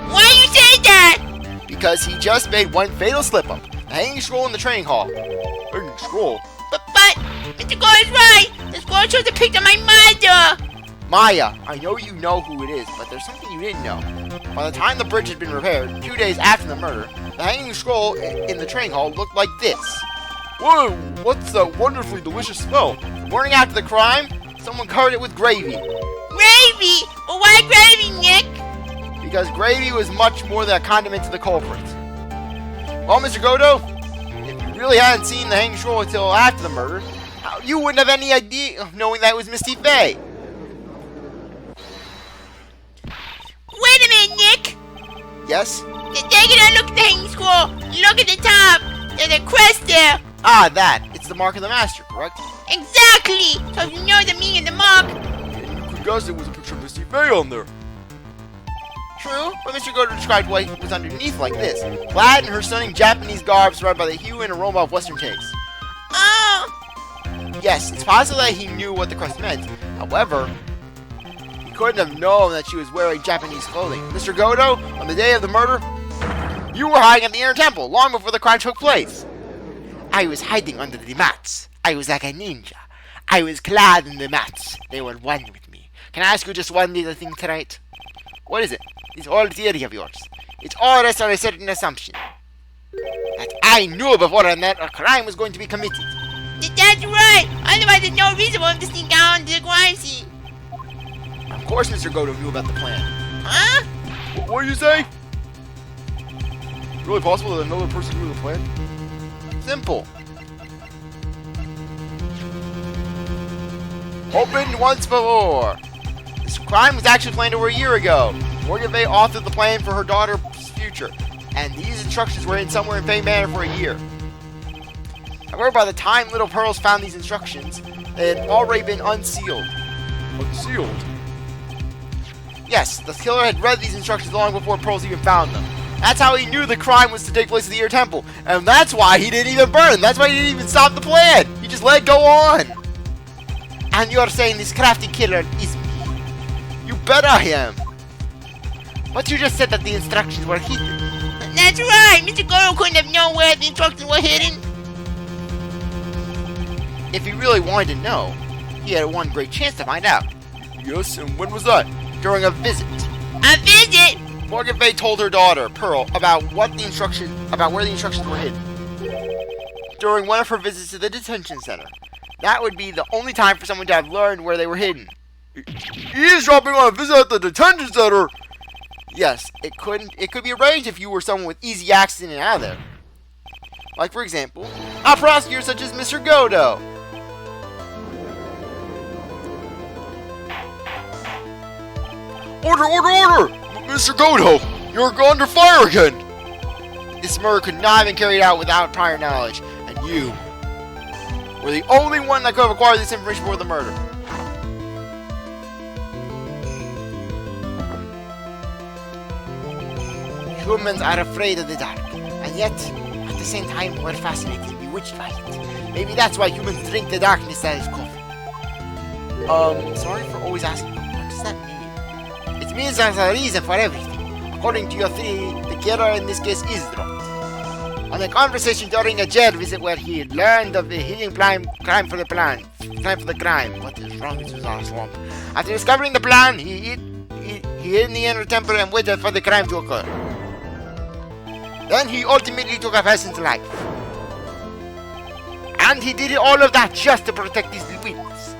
Why you say that? Because he just made one fatal slip-up. The hanging scroll in the training hall. Hanging scroll? But, Mr. Gore is right. The scroll shows a picture of my mother. Maya, I know you know who it is, but there's something you didn't know. By the time the bridge had been repaired, 2 days after the murder, the hanging scroll in the training hall looked like this. Whoa, what's that wonderfully delicious smell? The morning after the crime, someone covered it with gravy. Gravy? Well, why gravy, Nick? Because gravy was much more than a condiment to the culprit. Well, Mr. Godot, if you really hadn't seen the hanging scroll until after the murder, you wouldn't have any idea of knowing that it was Misty Faye. Wait a minute, Nick. Yes? Take it and look at the hanging scroll. Look at the top. There's a crest there. Ah, that. It's the mark of the master, correct? Exactly. So if you know the meaning of the mark. You could guess it was a picture of Misty Faye on there. True, but Mr. Godot described what was underneath like this. Clad in her stunning Japanese garb surrounded by the hue and aroma of Western taste. Oh. Yes, it's possible that he knew what the crest meant. However, he couldn't have known that she was wearing Japanese clothing. Mr. Godot, on the day of the murder, you were hiding at the Inner Temple long before the crime took place. I was hiding under the mats. I was like a ninja. I was clad in the mats. They were one with me. Can I ask you just one little thing tonight? What is it? This old theory of yours. It's all rests on a certain assumption. That I knew beforehand that a crime was going to be committed. That's right. Otherwise, there's no reason for him to sneak out onto the crime scene. Of course Mr. Godot knew about the plan. Huh? What do you say? Really possible that another person knew the plan? Simple. Opened once before. This crime was actually planned over a year ago. Morgan Faye authored the plan for her daughter's future, and these instructions were hidden somewhere in Faye Manor for a year. However, by the time Little Pearls found these instructions, they had already been unsealed. Unsealed? Yes, the killer had read these instructions long before Pearls even found them. That's how he knew the crime was to take place at the Inner Temple, and that's why he didn't even burn. That's why he didn't even stop the plan. He just let it go on. And you're saying this crafty killer is me? You bet I am. But you just said that the instructions were hidden. That's right. Mr. Godot couldn't have known where the instructions were hidden. If he really wanted to know, he had one great chance to find out. Yes, and when was that? During a visit. A visit? Morgan Faye told her daughter, Pearl, about where the instructions were hidden. During one of her visits to the detention center. That would be the only time for someone to have learned where they were hidden. Eavesdropping on a visit at the detention center? Yes, it could be arranged if you were someone with easy access in and out of there. Like, for example, a prosecutor such as Mr. Godot. Order, order, order! Mr. Godot, you're under fire again! This murder could not have been carried out without prior knowledge, and you were the only one that could have acquired this information for the murder. Humans are afraid of the dark, and yet, at the same time, we're fascinated and bewitched by it. Maybe that's why humans drink the darkness that is coffee. Sorry for always asking, but what does that mean? It means there's a reason for everything. According to your theory, the killer in this case is Wright. On a conversation during a jail visit where he learned of the hidden crime for the crime. What is wrong with CzarThwomp? After discovering the plan, he hid in the inner temple and waited for the crime to occur. Then he ultimately took a person's life. And he did all of that just to protect his witness.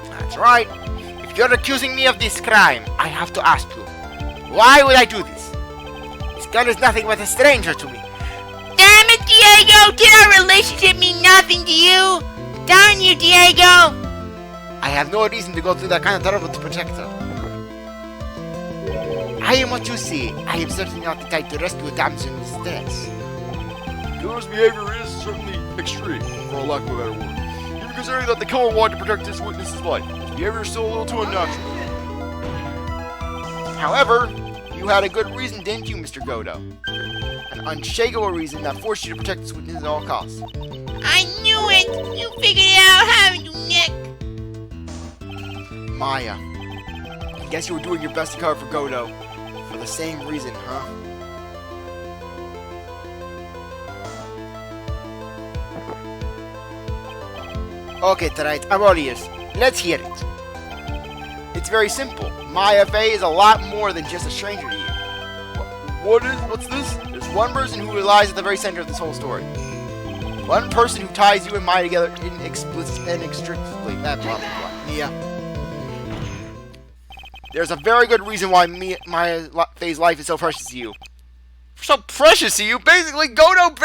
That's right. If you're accusing me of this crime, I have to ask you, why would I do this? This girl is nothing but a stranger to me. Damn it, Diego! Did our relationship mean nothing to you? Darn you, Diego! I have no reason to go through that kind of trouble to protect her. I am what you see. I am certainly not the type to rescue a damsel in distress. Killer's behavior is certainly extreme, for a lack of a better word. Even considering that the killer wanted to protect his witness's life, his behavior is still a little too unnatural. However, you had a good reason, didn't you, Mr. Godot? An unshakable reason that forced you to protect this witness at all costs. I knew it! You figured it out, haven't you, Nick? Maya, I guess you were doing your best to cover for Godot. For the same reason, huh? Okay, tonight, I'm all ears. Let's hear it. It's very simple. Maya Fey is a lot more than just a stranger to you. What's this? There's one person who lies at the very center of this whole story. One person who ties you and Maya together inextricably. Blah, blah, blah. Mia. There's a very good reason why Maya Fey's life is so precious to you. So precious to you? Basically, Godot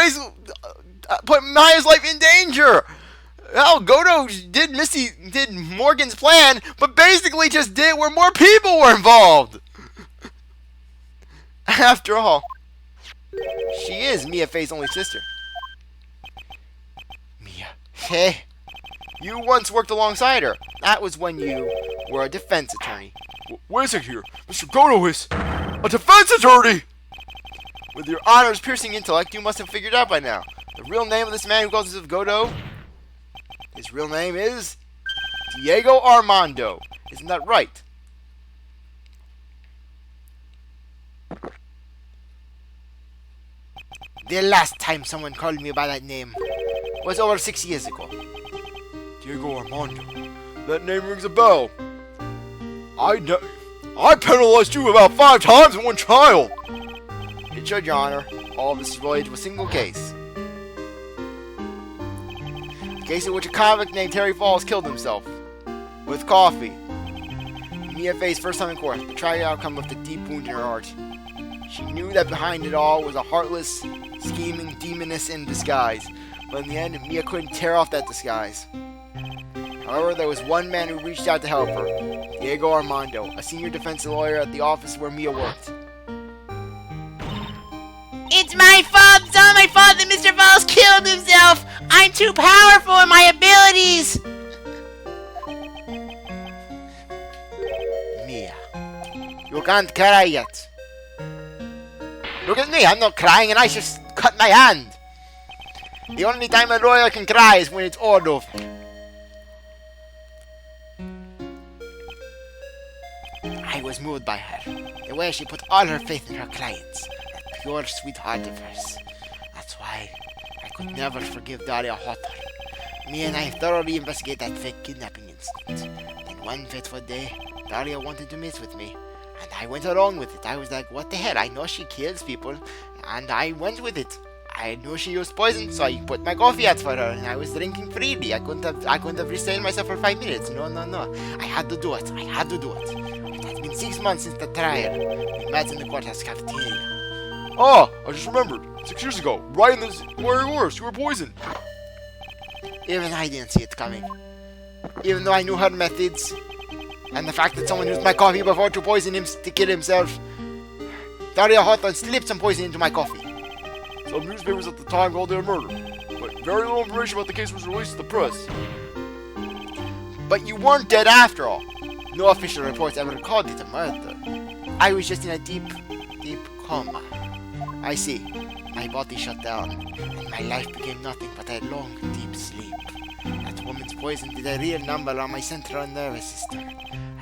put Maya's life in danger! Hell, Godot did Morgan's plan, but basically just did where more people were involved. After all, she is Mia Fey's only sister. Mia Fey, you once worked alongside her. That was when you were a defense attorney. Wait a second here. Mr. Godot is a defense attorney! With your honor's piercing intellect, you must have figured out by now. The real name of this man who calls himself Godot, his real name is Diego Armando. Isn't that right? The last time someone called me by that name was over 6 years ago. Diego Armando. That name rings a bell. I penalized you about 5 times in one trial. It should, Your Honor. All of this is related to a single case. A case in which a convict named Terry Falls killed himself. With coffee. Mia Fey's first time in court. The tragic outcome left a deep wound in her heart. She knew that behind it all was a heartless, scheming demoness in disguise. But in the end, Mia couldn't tear off that disguise. However, there was one man who reached out to help her. Diego Armando, a senior defense lawyer at the office where Mia worked. It's my fault! It's all my fault that Mr. Falls killed himself! I'm too powerful in my abilities! Mia, you can't cry yet. Look at me, I'm not crying and I just cut my hand. The only time a lawyer can cry is when it's all over. I was moved by her, the way she put all her faith in her clients, that pure sweetheart of hers. That's why I could never forgive Dahlia Hawthorne. Me and I thoroughly investigated that fake kidnapping incident. Then one fateful day, Dahlia wanted to meet with me, and I went along with it. I was like, what the hell, I know she kills people, and I went with it. I knew she used poison, so I put my coffee out for her, and I was drinking freely. I couldn't have restrained myself for 5 minutes. No. I had to do it. It had been been 6 months since the trial. We met in the courthouse cafeteria. Ah, I just remembered. 6 years ago, right in this where you were poisoned. Even I didn't see it coming. Even though I knew her methods, and the fact that someone used my coffee before to poison him to kill himself. Dahlia Hawthorne slipped some poison into my coffee. Some newspapers at the time called it a murder, but very little information about the case was released to the press. But you weren't dead after all. No official reports ever called it a murder. I was just in a deep coma. I see. My body shut down, and my life became nothing but a long, deep sleep. That woman's poison did a real number on my central nervous system.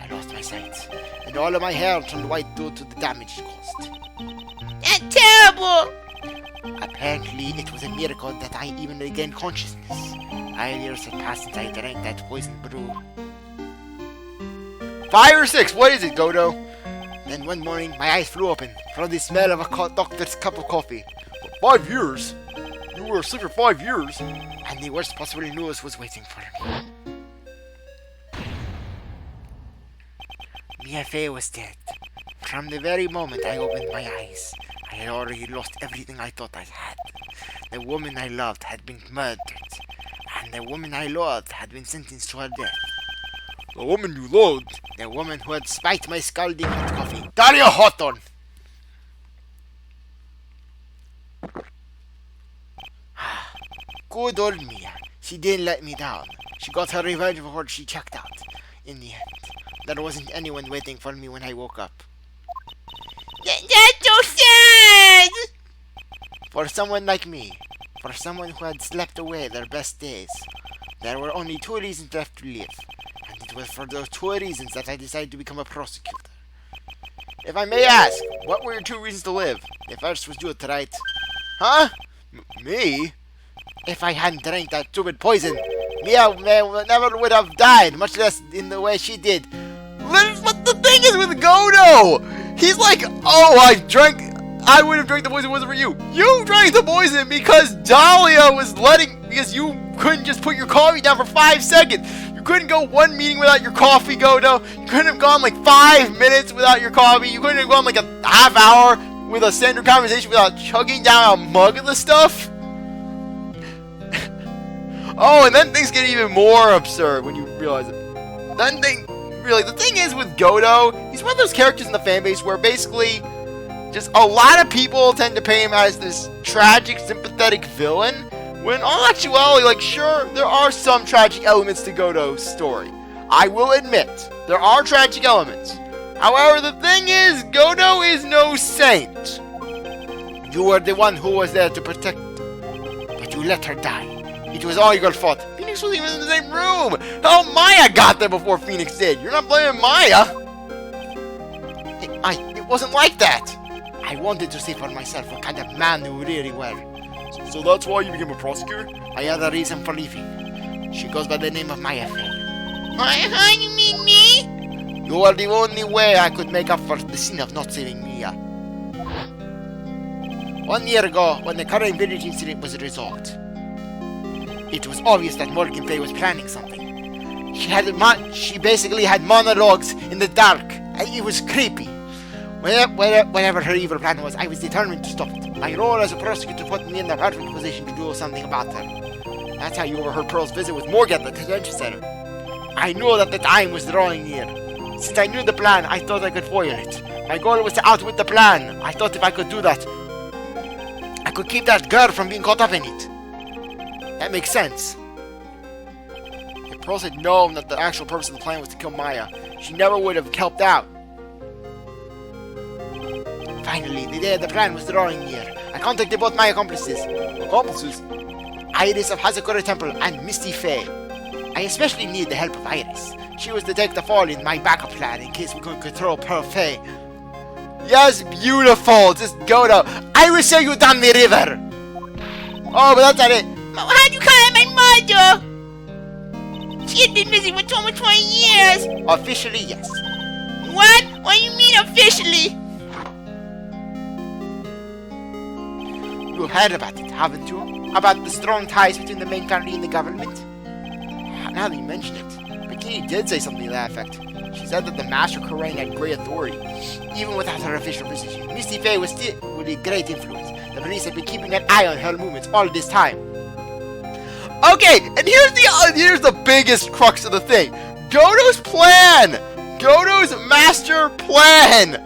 I lost my sight, and all of my hair turned white due to the damage it caused. That's terrible! Apparently, it was a miracle that I even regained consciousness. 5 years had passed since I drank that poison brew. 5 or 6, what is it, Godot? Then one morning, my eyes flew open from the smell of a doctor's cup of coffee. But 5 years? You were asleep for 5 years? And the worst possible news was waiting for me. Mia Fey was dead. From the very moment I opened my eyes, I had already lost everything I thought I had. The woman I loved had been murdered, and the woman I loved had been sentenced to her death. The woman you loved? The woman who had spiked my scalding hot coffee. Dahlia Hawthorne! Good old Mia. She didn't let me down. She got her revenge before she checked out. In the end, there wasn't anyone waiting for me when I woke up. That's so sad! For someone like me, for someone who had slept away their best days, there were only 2 reasons left to live. And it was for those 2 reasons that I decided to become a prosecutor. If I may ask, what were your 2 reasons to live? The first was do it right. Huh? Me? If I hadn't drank that stupid poison, Mia never would have died, much less in the way she did. What the thing is with Godot? He's like, oh, I would have drank the poison if it wasn't for you. You drank the poison because Dahlia was because you couldn't just put your coffee down for 5 seconds. You couldn't go 1 meeting without your coffee, Godot. You couldn't have gone like 5 minutes without your coffee. You couldn't have gone like a half hour with a standard conversation without chugging down a mug of the stuff. Oh, and then things get even more absurd when you realize it. The thing is with Godot, he's one of those characters in the fanbase where basically just a lot of people tend to paint him as this tragic, sympathetic villain, when in all actuality, like, sure, there are some tragic elements to Godot's story. I will admit, there are tragic elements. However, the thing is, Godot is no saint. You were the one who was there to protect, but you let her die. It was all your fault. Phoenix wasn't even in the same room. Hell, Maya got there before Phoenix did. You're not blaming Maya. It wasn't like that. I wanted to see for myself what kind of man you really were. So that's why you became a prosecutor? I had a reason for leaving. She goes by the name of Maya Fey. You mean me? You are the only way I could make up for the sin of not saving Mia. 1 year ago, when the current village incident was resolved, it was obvious that Morgan Fey was planning something. She basically had monologues in the dark. It was creepy. Whatever her evil plan was, I was determined to stop it. My role as a prosecutor put me in the perfect position to do something about her. That's how you overheard Pearl's visit with Morgan at the detention center. I knew that the time was drawing near. Since I knew the plan, I thought I could foil it. My goal was to outwit the plan. I thought if I could do that, I could keep that girl from being caught up in it. That makes sense. If Pearl had known that the actual purpose of the plan was to kill Maya, she never would have helped out. Finally, the day of the plan was drawing near. I contacted both my accomplices. Iris of Hazakura Temple and Misty Fey. I especially need the help of Iris. She was to take the fall in my backup plan in case we couldn't control Pearl Fey. Yes, beautiful. Just go to. I will show you down the river. Oh, but that's not it. How'd you call her my mother? She had been missing for almost 20 years. Officially, yes. What? What do you mean officially? You heard about it, haven't you? About the strong ties between the main family and the government? Now that you mention it, she did say something to that effect. She said that the Master Karain had great authority. Even without her official position, Misty Faye was still with a great influence. The police had been keeping an eye on her movements all this time. Okay, and here's the biggest crux of the thing. Godot's plan! Godot's master plan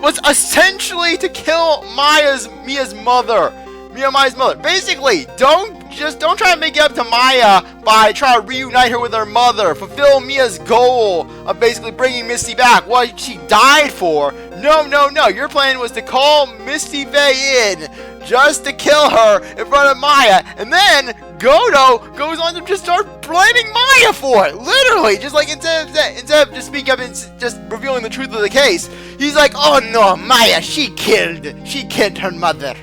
was essentially to kill Mia's mother. Maya's mother. Basically, don't try to make it up to Maya by trying to reunite her with her mother. Fulfill Mia's goal of basically bringing Misty back. What she died for. No. Your plan was to call Misty Faye in just to kill her in front of Maya. And then Godot goes on to just start blaming Maya for it. Literally. Just like instead of just speaking up and just revealing the truth of the case, he's like, oh no, Maya, she killed her mother.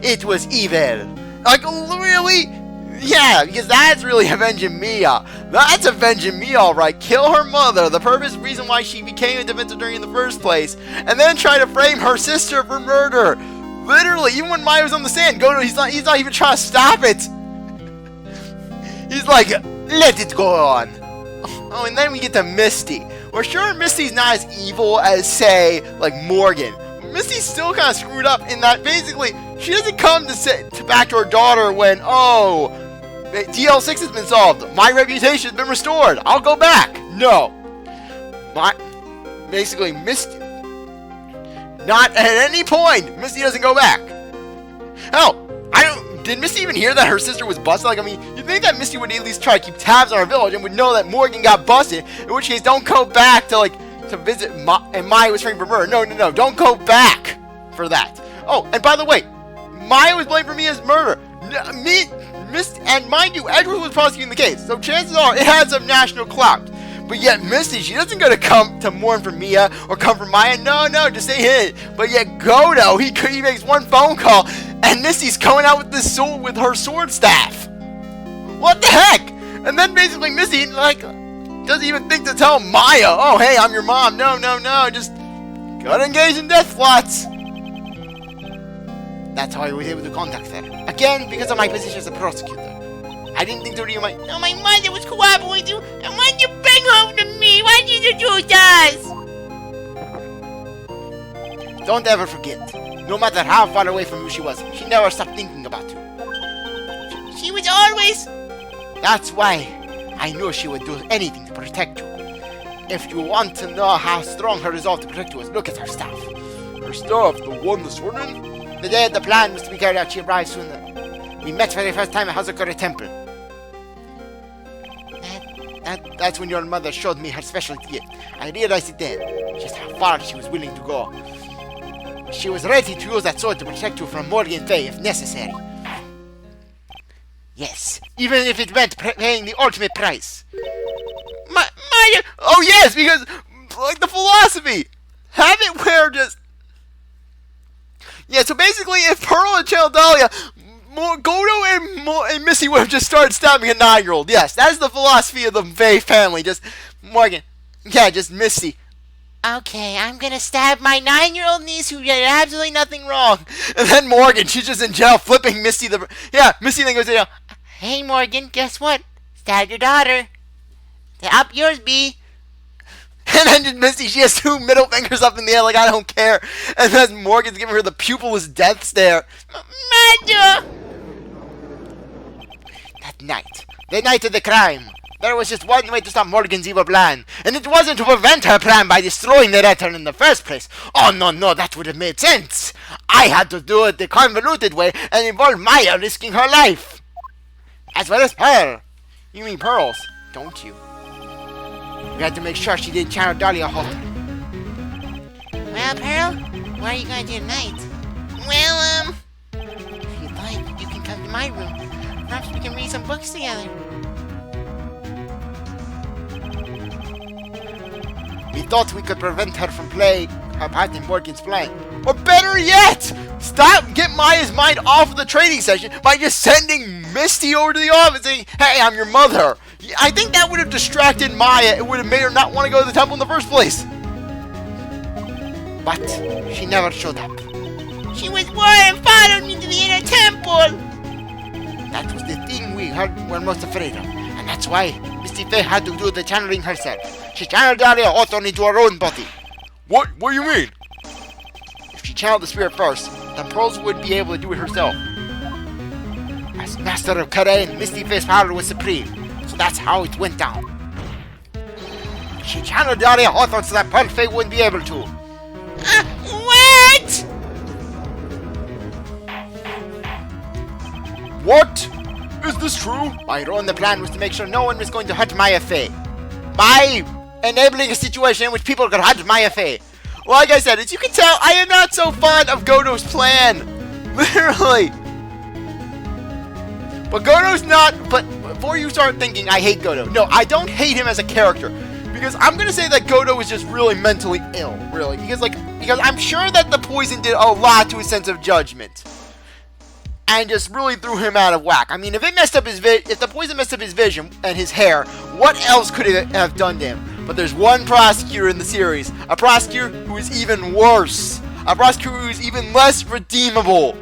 It was evil. Like, really? Yeah, because that's really avenging Mia. That's avenging Mia, alright. Kill her mother, the reason why she became a defensive attorney in the first place, and then try to frame her sister for murder. Literally, even when Maya was on the stand, Godot, he's not even trying to stop it. He's like, let it go on. Oh, and then we get to Misty. We're sure Misty's not as evil as, say, like Morgan. Misty's still kind of screwed up in that basically she doesn't come to back to her daughter when, oh, DL6 has been solved. My reputation has been restored. I'll go back. No. Basically, Misty, not at any point, Misty doesn't go back. Hell, did Misty even hear that her sister was busted? Like, I mean, you'd think that Misty would at least try to keep tabs on her village and would know that Morgan got busted, in which case, don't go back to, like, to visit and Maya was trained for murder. No, don't go back for that. Oh, and by the way, Maya was blamed for Mia's murder. And mind you, Edward was prosecuting the case, so chances are it had some national clout. But yet Misty, she doesn't go to come to mourn for Mia or come for Maya. No, just stay hid. But yet Godot, he makes one phone call, and Misty's going out with this sword, with her sword staff. What the heck? And then basically Misty, like, doesn't even think to tell Maya, oh, hey, I'm your mom. No, just gotta engage in death plots. That's how I was able to contact her. Again, because of my position as a prosecutor. I didn't think to read my... No, my mother was cooperating, and why'd you bring home to me? Why did you do this? Don't ever forget. No matter how far away from you she was, she never stopped thinking about you. She was always... That's why I knew she would do anything to protect you. If you want to know how strong her resolve to protect you is, look at her staff. Her staff, the one the sword in? The day the plan was to be carried out, she arrived sooner. We met for the first time at Hazakura Temple. That's when your mother showed me her special gift. I realized it then, just how far she was willing to go. She was ready to use that sword to protect you from Morgan Faye if necessary. Yes, even if it meant paying the ultimate price. Maya! Oh yes, because, like, the philosophy! Have it where just... Yeah, so basically, if Pearl and Dahlia, Godot and Missy would have just started stabbing a 9-year-old. Yes, that is the philosophy of the Faye family. Just, Morgan. Yeah, just Missy. Okay, I'm gonna stab my 9-year-old niece who did absolutely nothing wrong. And then Morgan, she's just in jail flipping Misty the... Yeah, Misty then goes to jail. Hey, Morgan, guess what? Stabbed your daughter. Up yours, B. And then just Misty, she has 2 middle fingers up in the air like, I don't care. And then Morgan's giving her the pupilless death stare. Mother! That night, the night of the crime, there was just one way to stop Morgan's evil plan. And it wasn't to prevent her plan by destroying the Return in the first place. Oh, no, that would have made sense. I had to do it the convoluted way and involve Maya risking her life. As well as her. You mean Pearls, don't you? We had to make sure she didn't channel Dahlia Halter. Well, Pearl, what are you gonna do tonight? Well, if you'd like, you can come to my room. Perhaps we can read some books together. We thought we could prevent her from playing her part in Morgan's plan. Or better yet, get Maya's mind off of the training session by just sending Misty over to the office saying, hey, I'm your mother. I think that would have distracted Maya. It would have made her not want to go to the temple in the first place. But she never showed up. She was worried and followed me to the inner temple. That was the thing we were most afraid of. And that's why Misty Faye had to do the channeling herself. She channeled Dahlia Hawthorne into her own body. What do you mean? If she channeled the spirit first, then Pearls would be able to do it herself. As Master of Karain, Misty Faye's power was supreme, so that's how it went down. She channeled Dahlia Hawthorne so that Pearl Faye wouldn't be able to. What? What? Is this true? My role in the plan was to make sure no one was going to hurt Maya Faye. By enabling a situation in which people could hurt Maya Faye. Well, like I said, as you can tell, I am not so fond of Godot's plan. Literally. But Godot's not, but before you start thinking I hate Godot, no, I don't hate him as a character. Because I'm going to say that Godot is just really mentally ill, really. Because I'm sure that the poison did a lot to his sense of judgment. And just really threw him out of whack. I mean, if it messed up his if the poison messed up his vision and his hair, what else could it have done to him? But there's one prosecutor in the series, a prosecutor who is even worse, a prosecutor who is even less redeemable.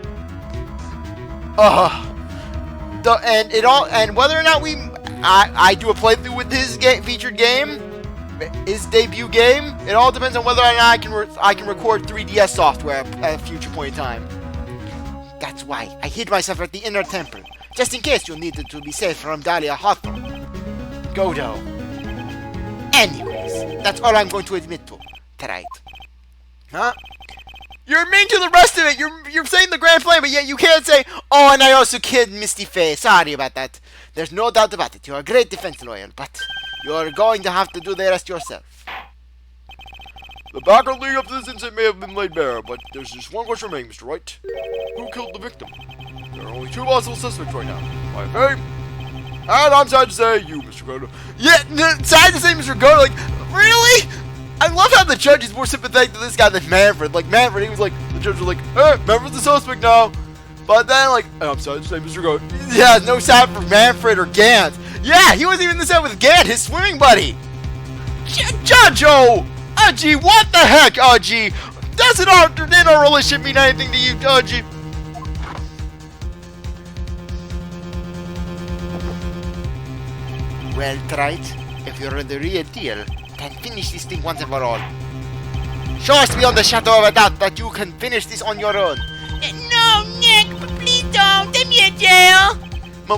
And whether or not I do a playthrough with his featured game, his debut game, it all depends on whether or not I can record 3DS software at a future point in time. That's why I hid myself at the inner temple, just in case you needed to be safe from Dahlia Hawthorne. Godot. Anyways, that's all I'm going to admit to tonight. Huh? You're mean to the rest of it. You're saying the grand plan, but yet you can't say, oh, and I also killed Misty Faye. Sorry about that. There's no doubt about it. You're a great defense lawyer, but you're going to have to do the rest yourself. The background leading up to this incident may have been laid bare, but there's just one question remaining, Mr. Wright. Who killed the victim? There are only two possible suspects right now. My Faye, and I'm sad to say, you, Mr. Godot. Yeah, sad to say, Mr. Godot, like, really? I love how the judge is more sympathetic to this guy than Manfred. Like, Manfred, he was like, the judge was like, hey, Manfred's the suspect now. But then, like, I'm sorry to say, Mr. Godot. Yeah, no sad for Manfred or Gant. Yeah, he wasn't even the sad with Gant, his swimming buddy. Judge-o! Aji, what the heck, Aji? Doesn't our relationship mean anything to you, Aji? Well, Wright, if you're the real deal, then finish this thing once and for all. Show us beyond the shadow of a doubt that you can finish this on your own. No, Nick, please don't. Take me to jail.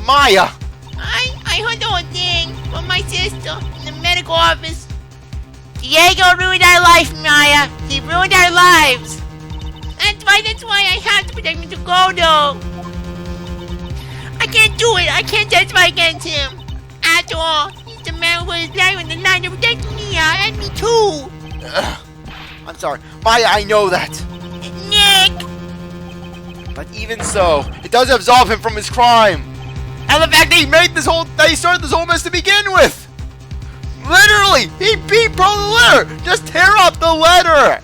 Maya! I heard the whole thing from my sister in the medical office. Diego ruined our life, Maya. He ruined our lives. That's why I have to protect Mr. Godot. I can't do it. I can't testify against him. After all, he's the man who is lying in the line to protect me and me too. I'm sorry. Maya, I know that. Nick! But even so, it does absolve him from his crime. And the fact that he started this whole mess to begin with. Literally, he beat Pro the letter. Just tear up the letter.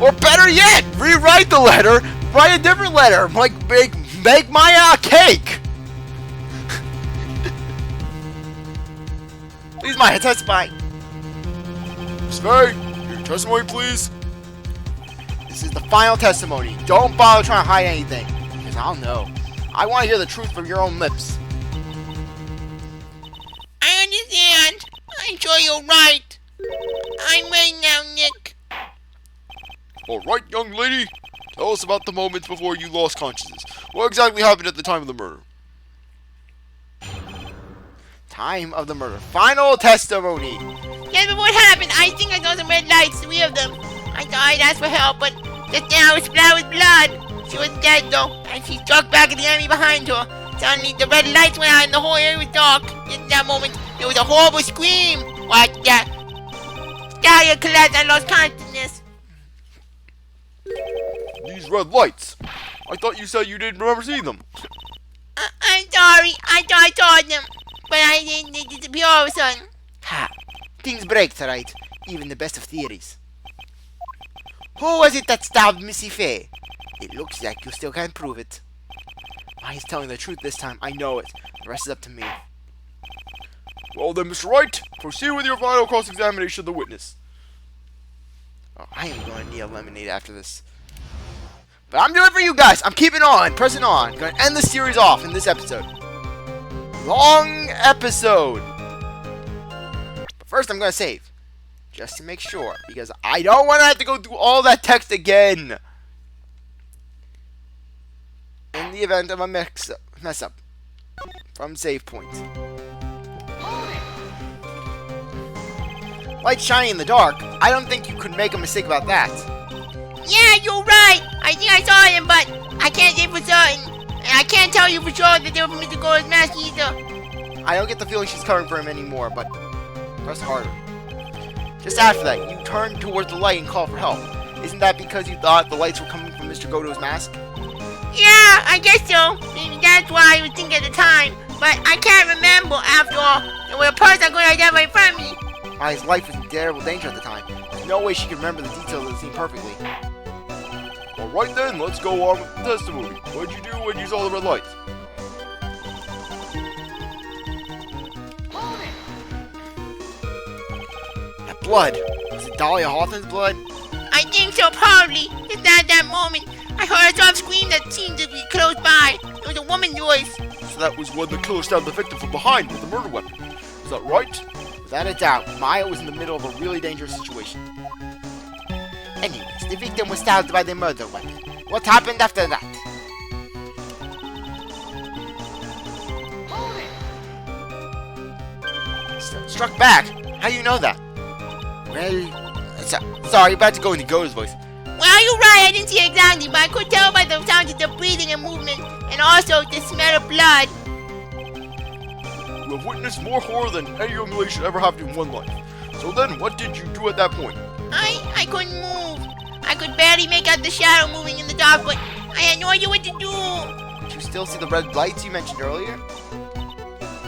Or better yet, rewrite the letter, write a different letter, like make Maya a cake. Please, Maya, testify. Miss Faye, your testimony, please. This is the final testimony. Don't bother trying to hide anything, because I'll know. I want to hear the truth from your own lips. I understand. I'm sure you're right. I'm ready now, Nick. Alright, young lady. Tell us about the moments before you lost consciousness. What exactly happened at the time of the murder? Time of the murder. Final testimony. Yeah, but what happened? I think I saw some red lights, 3 of them. I thought I'd ask for help, but just now I was splattered with blood. She was dead, though, and she struck back at the enemy behind her. Suddenly, the red lights went out and the whole area was dark. In that moment, there was a horrible scream. Like that. Dahlia collapsed and lost consciousness. These red lights. I thought you said you didn't remember seeing them. I'm sorry. I thought I saw them, but I didn't. They disappear all of a sudden. Ha! Things break, right? Even the best of theories. Who was it that stabbed Missy Faye? It looks like you still can't prove it. He's telling the truth this time. I know it. The rest is up to me. Well then, Mr. Wright, proceed with your final cross-examination of the witness. Oh, I am going to need a lemonade after this. But I'm doing it for you guys. I'm keeping on, pressing on. Going to end the series off in this episode. long episode. But first, I'm gonna save. Just to make sure. Because I don't want to have to go through all that text again. In the event of a mess up. From save point. Light shining in the dark. I don't think you could make a mistake about that. Yeah, you're right. I think I saw him, but I can't say for certain. And I can't tell you for sure that they were Mr. Gold's mask either. I don't get the feeling she's covering for him anymore, but press harder. Just after that, you turned towards the light and called for help. Isn't that because you thought the lights were coming from Mr. Godot's mask? Yeah, I guess so. Maybe that's why I was thinking at the time. But I can't remember after all. There was a person going like that right in front of me. His life was in terrible danger at the time. There's no way she could remember the details of the scene perfectly. Alright then, let's go on with the testimony. What'd you do when you saw the red lights? That blood. Was it Dahlia Hawthorne's blood? I think so, probably. Just at that moment, I heard a soft scream that seemed to be close by. It was a woman's voice. So that was when the killer stabbed the victim from behind with the murder weapon. Is that right? Without a doubt, Maya was in the middle of a really dangerous situation. Anyways, the victim was stabbed by the murder weapon. What happened after that? Struck back? How do you know that? Well, sorry, about to go into Godot's voice. Well, you're right, I didn't see exactly, but I could tell by the sound of the breathing and movement, and also the smell of blood. You have witnessed more horror than any human being should ever have in one life. So then, what did you do at that point? I couldn't move. I could barely make out the shadow moving in the dark, but I had no idea what to do. Did you still see the red lights you mentioned earlier?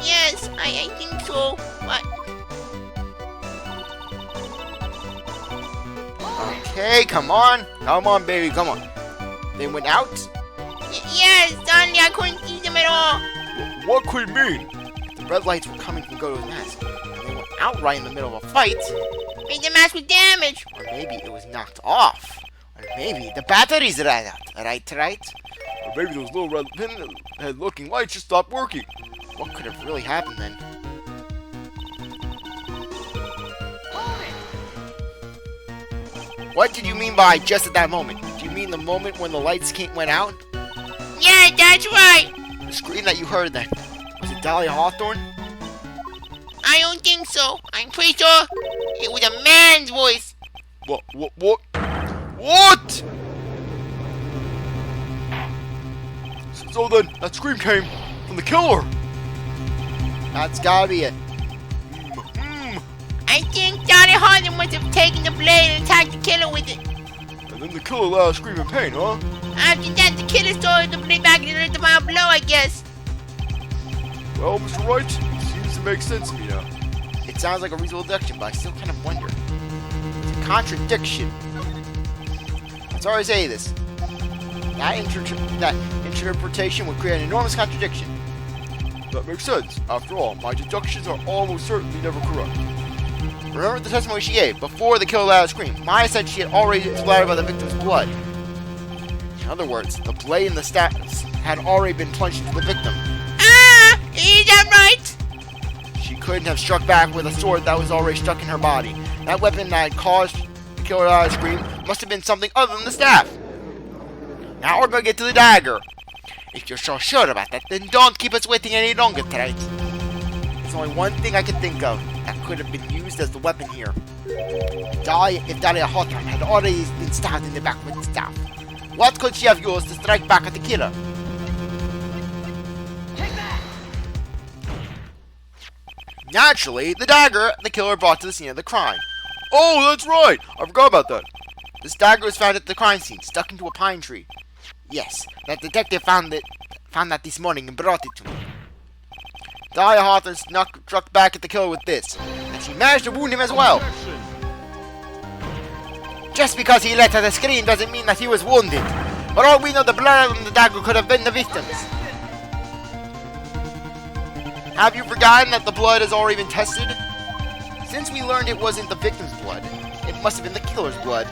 Yes, I think so, but... Okay, come on. Come on, baby, come on. They went out? Yes, suddenly I couldn't see them at all. What could it mean? The red lights were coming from Godot's mask. And they went out right in the middle of a fight. Maybe the mask was damaged. Or maybe it was knocked off. Or maybe the batteries ran out. Right? Or maybe those little red pinhead-looking lights just stopped working. What could have really happened then? What did you mean by just at that moment? Do you mean the moment when the lights went out? Yeah, that's right. The scream that you heard then, was it Dahlia Hawthorne? I don't think so. I'm pretty sure it was a man's voice. What? What? So then, that scream came from the killer. That's gotta be it. I think Dahlia Hawthorne must have taken the blade and attacked the killer with it. And then the killer let out a scream in pain, huh? After that, the killer stole the blade back and delivered the final blow, I guess. Well, Mr. Wright, it seems to make sense to me now. It sounds like a reasonable deduction, but I still kind of wonder. It's a contradiction. I'm sorry to say this. That interpretation would create an enormous contradiction. That makes sense. After all, my deductions are almost certainly never correct. Remember the testimony she gave before the killer let out a scream. Maya said she had already been splattered by the victim's blood. In other words, the blade in the stabs had already been plunged into the victim. Ah! Is that right? She couldn't have struck back with a sword that was already stuck in her body. That weapon that had caused the killer to let out a scream must have been something other than the staff. Now we're gonna get to the dagger. If you're so sure about that, then don't keep us waiting any longer, Wright. There's only one thing I can think of that could have been used as the weapon here. If Dahlia Hawthorne had already been stabbed in the back with the staff, what could she have used to strike back at the killer? Naturally, the dagger the killer brought to the scene of the crime. Oh, that's right! I forgot about that. This dagger was found at the crime scene, stuck into a pine tree. Yes, that detective found that this morning and brought it to me. Dahlia Hawthorne struck back at the killer with this, and she managed to wound him as well. Objection. Just because he let out a scream doesn't mean that he was wounded. For all we know, the blood on the dagger could have been the victim's. Have you forgotten that the blood has already been tested? Since we learned it wasn't the victim's blood, it must have been the killer's blood.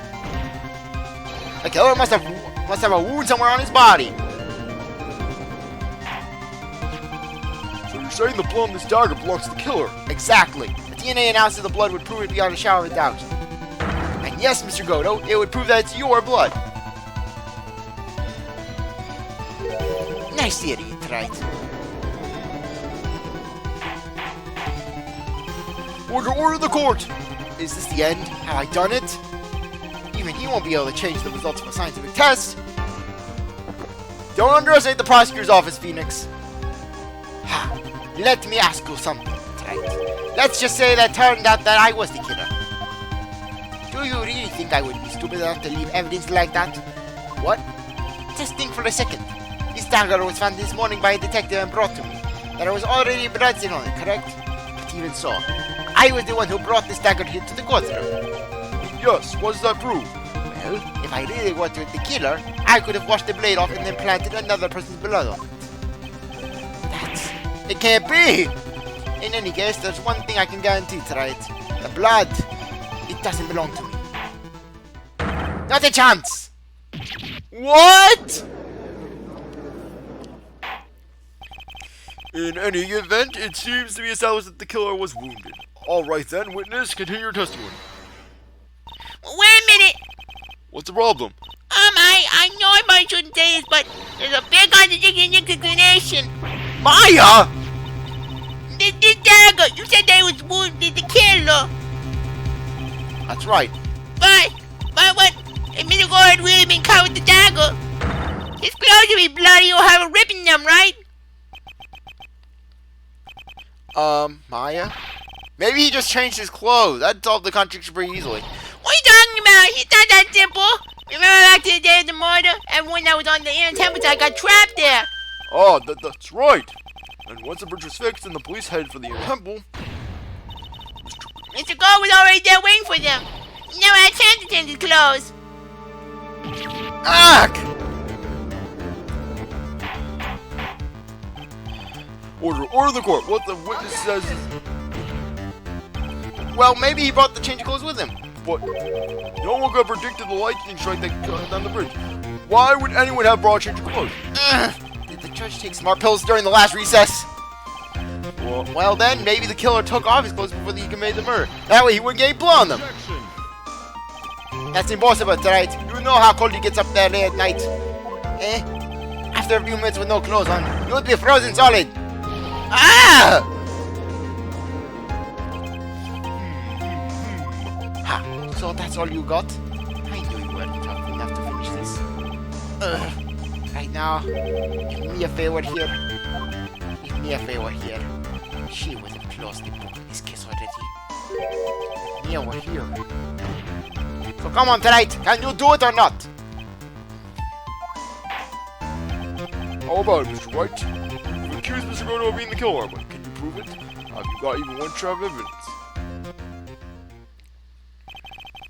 The killer must have a wound somewhere on his body. So you're saying the blood on this dagger belongs to the killer. Exactly. The DNA analysis of the blood would prove it beyond a shadow of a doubt. And yes, Mr. Godot, it would prove that it's your blood. Nice theory, Wright. Order the court! Is this the end? Have I done it? Even he won't be able to change the results of a scientific test. Don't underestimate the prosecutor's office, Phoenix. Ha! Let me ask you something, Wright. Let's just say that turned out that I was the killer. Do you really think I would be stupid enough to leave evidence like that? What? Just think for a second. This dagger was found this morning by a detective and brought to me. There was already bloodstain on it, correct? But even so, I was the one who brought this dagger here to the courtroom. Yes, what does that prove? Well, if I really wanted the killer, I could have washed the blade off and then planted another person's blood on it. It can't be! In any case, there's one thing I can guarantee tonight. The blood, it doesn't belong to me. Not a chance! What? In any event, it seems to be established that the killer was wounded. Alright then, witness, continue your testimony. Wait a minute. What's the problem? I know I probably shouldn't say this, but there's a big contradiction in your explanation. Maya! This dagger, you said that it was wounded, the killer. That's right. But what? If Mr. Gore had really been caught with the dagger, his clothes would be bloody or have a rip in them, right? Maya? Maybe he just changed his clothes. That'd solve the contradiction pretty easily. What are you talking about? It's not that simple. Remember back to the day of the murder? And when I was on the inner temperature, I got trapped there. Oh, that's right. And once the bridge was fixed and the police headed for the inner temple, Mr. Gore was already there waiting for them. He never had a chance to change his clothes. Ack! order the court. What the witness says is... Well, maybe he brought the change of clothes with him. But no one could have predicted the lightning strike that cut down the bridge. Why would anyone have brought a change of clothes? Did the judge take smart pills during the last recess? Well then, maybe the killer took off his clothes before he committed the murder. That way he wouldn't get any blood on them. Objection. That's impossible, right? You know how cold it gets up there late at night. After a few minutes with no clothes on, you would be frozen solid. Ah! Ha, so that's all you got? I knew you weren't tough enough to finish this. Right now, if Mia Fey were here, she would have closed the book in this case already. Mia were here. So come on tonight, can you do it or not? How about it, Mr. Wright? You've accused Mr. Godot of being the killer, but can you prove it? Have you got even one shred of evidence?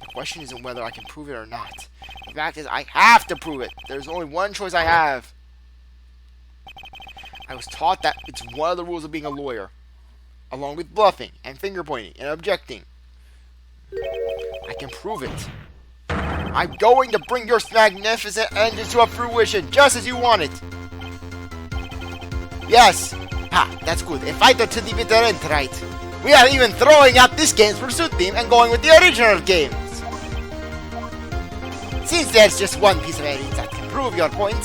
The question isn't whether I can prove it or not. The fact is, I have to prove it. There's only one choice I have. I was taught that it's one of the rules of being a lawyer, along with bluffing and finger pointing and objecting. I can prove it. I'm going to bring your magnificent engine to a fruition, just as you want it. Yes. Ha, that's good. A fighter to the bitter end, right? We are even throwing out this game's pursuit theme and going with the original games. Since there's just one piece of evidence that can prove your point,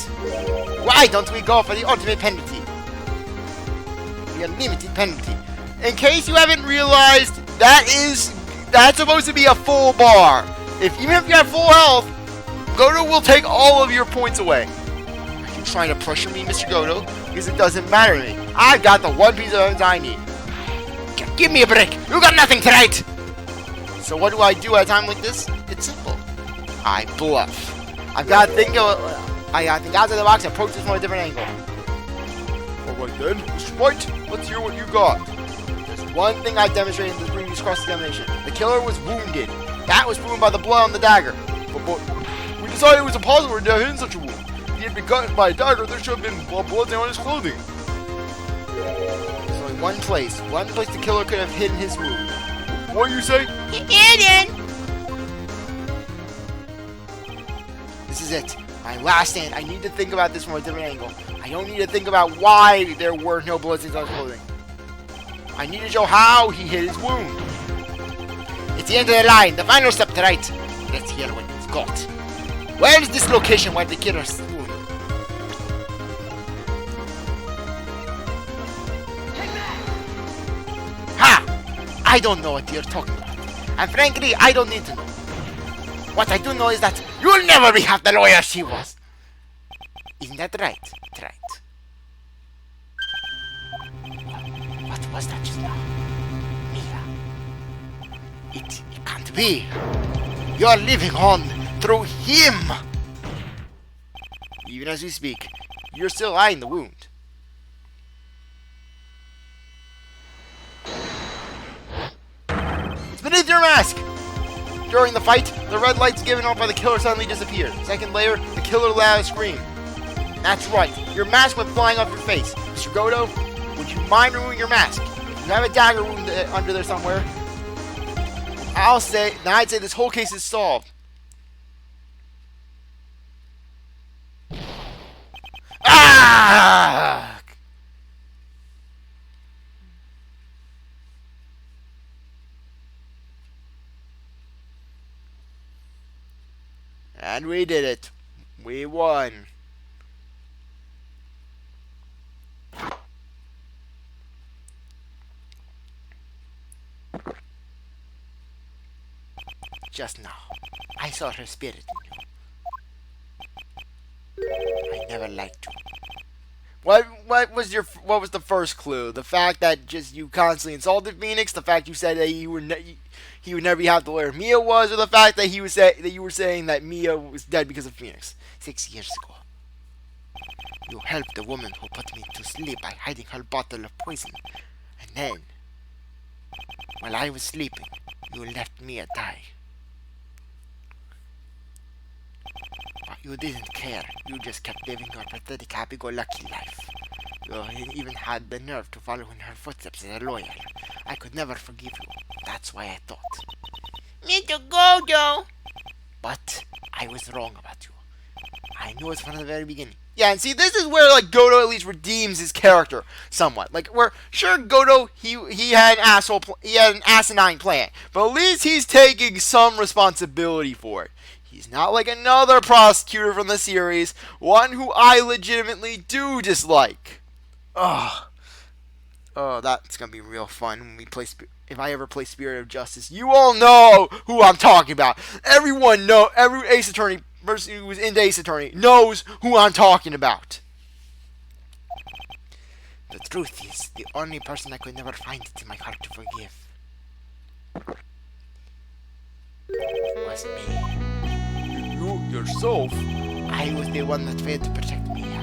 why don't we go for the ultimate penalty? The unlimited penalty. In case you haven't realized, that's supposed to be a full bar. Even if you have full health, Godot will take all of your points away. Are you trying to pressure me, Mr. Godot? Because it doesn't matter to me. I've got the one piece of evidence I need. Give me a break. You got nothing tonight. So what do I do at a time like this? It's simple. I bluff. I've got to think out of the box and approach this from a different angle. Alright then, Mr. Wright, let's hear what you got. There's one thing I demonstrated in the previous cross-examination. The killer was wounded. That was proven by the blood on the dagger. But we decided it was impossible to have hidden such a wound. If he had been cut by a dagger, there should have been blood on his clothing. There's only one place the killer could have hidden his wound. What you say? Hidden. This is it. My last stand. I need to think about this from a different angle. I don't need to think about why there were no bloodstains on his clothing. I need to show how he hid his wound. It's the end of the line, the final step to right. Let's hear what he's got. Where is this location where the killer's wound? Ha! I don't know what you're talking about. And frankly, I don't need to know. What I do know is that you'll never be half the lawyer she was. Isn't that right? Right. What was that just now? Mia. It can't be. You're living on through him. Even as we speak, you're still eyeing the wound. It's beneath your mask! During the fight, the red lights given off by the killer suddenly disappeared. Second layer, the killer let out a scream. That's right, your mask went flying off your face. Mr. Godot, would you mind removing your mask? You have a dagger wound under there somewhere. I'd say this whole case is solved. Ah! And we did it. We won. Just now, I saw her spirit in you. I never liked you. What was the first clue? The fact that just you constantly insulted Phoenix, the fact you said that he would never be half the lawyer Mia was, or the fact that you were saying that Mia was dead because of Phoenix 6 years ago. You helped the woman who put me to sleep by hiding her bottle of poison, and then, while I was sleeping, you left Mia die. But you didn't care. You just kept living your pathetic happy-go-lucky life. You even had the nerve to follow in her footsteps as a lawyer. I could never forgive you. That's why I thought. Mr. Godot. But I was wrong about you. I knew it from the very beginning. Yeah, and see, this is where, like, Godot at least redeems his character somewhat. Like, where, sure, Godot, he had an asinine plan, but at least he's taking some responsibility for it. He's not like another prosecutor from the series, one who I legitimately do dislike. Oh, that's gonna be real fun when we play. If I ever play Spirit of Justice, you all know who I'm talking about. Every Ace Attorney person who was into Ace Attorney knows who I'm talking about. The truth is, the only person I could never find it in my heart to forgive was me. You yourself? I was the one that failed to protect Mia.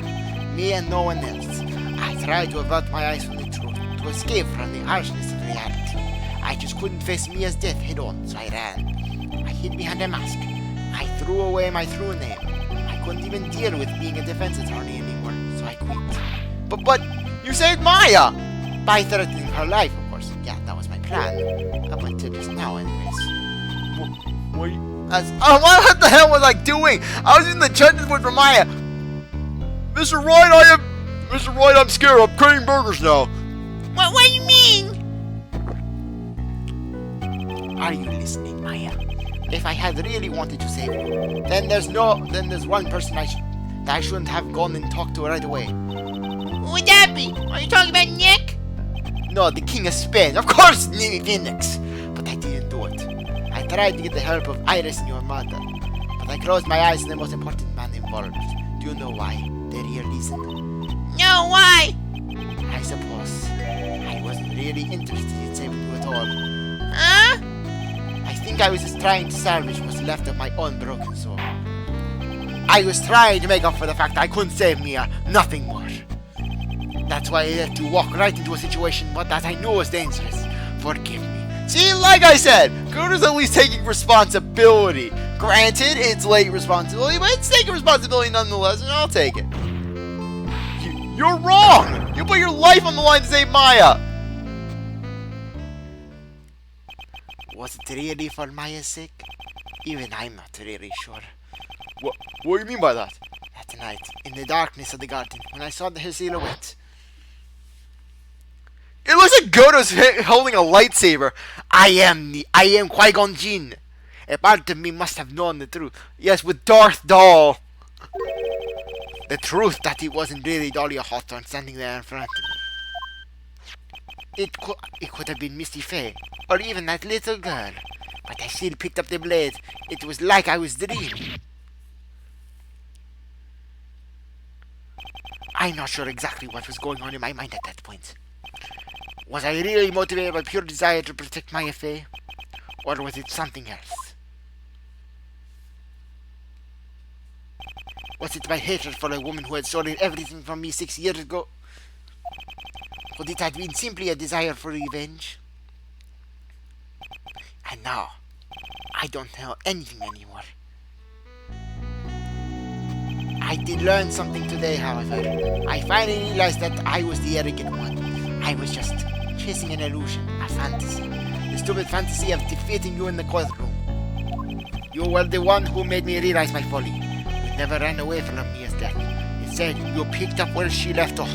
Me and no one else. I tried to avert my eyes from the truth, to escape from the harshness of reality. I just couldn't face Mia's death head on, so I ran. I hid behind a mask. I threw away my true name. I couldn't even deal with being a defense attorney anymore, so I quit. But you saved Maya! By threatening her life, of course. Yeah, that was my plan. Up until just now, anyways. What the hell was I doing? I was using the judge's word for Maya. Mr. Wright, Mr. Wright, I'm scared. I'm craving burgers now. What do you mean? Are you listening, Maya? If I had really wanted to save you, then there's one person that I shouldn't have gone and talked to right away. Who would that be? Are you talking about Nick? No, the King of Spain. Of course, Phoenix. But I didn't do it. I tried to get the help of Iris and your mother, but I closed my eyes to the most important man involved. Do you know why? The real reason? No, why? I suppose I wasn't really interested in saving you at all. Huh? I think I was just trying to salvage what's left of my own broken soul. I was trying to make up for the fact that I couldn't save Mia, nothing more. That's why I let you walk right into a situation that I knew was dangerous. Forgive me. See, like I said, Godot's at least taking responsibility. Granted, it's late responsibility, but it's taking responsibility nonetheless, and I'll take it. You're wrong! You put your life on the line to save Maya! Was it really for Maya's sake? Even I'm not really sure. What do you mean by that? That night, in the darkness of the garden, when I saw her silhouette. It looks like Godot's holding a lightsaber. I am Qui-Gon Jinn. A part of me must have known the truth. Yes, with Darth Doll. The truth that it wasn't really Dahlia Hawthorne standing there in front of me. It could have been Misty Faye, or even that little girl. But I still picked up the blade. It was like I was dreaming. I'm not sure exactly what was going on in my mind at that point. Was I really motivated by pure desire to protect my Faye? Or was it something else? Was it my hatred for a woman who had stolen everything from me 6 years ago? Could it have been simply a desire for revenge? And now, I don't know anything anymore. I did learn something today, however. I finally realized that I was the arrogant one. I was just chasing an illusion, a fantasy. The stupid fantasy of defeating you in the courtroom. You were the one who made me realize my folly. You never ran away from me as death. Instead, you picked up where she left off.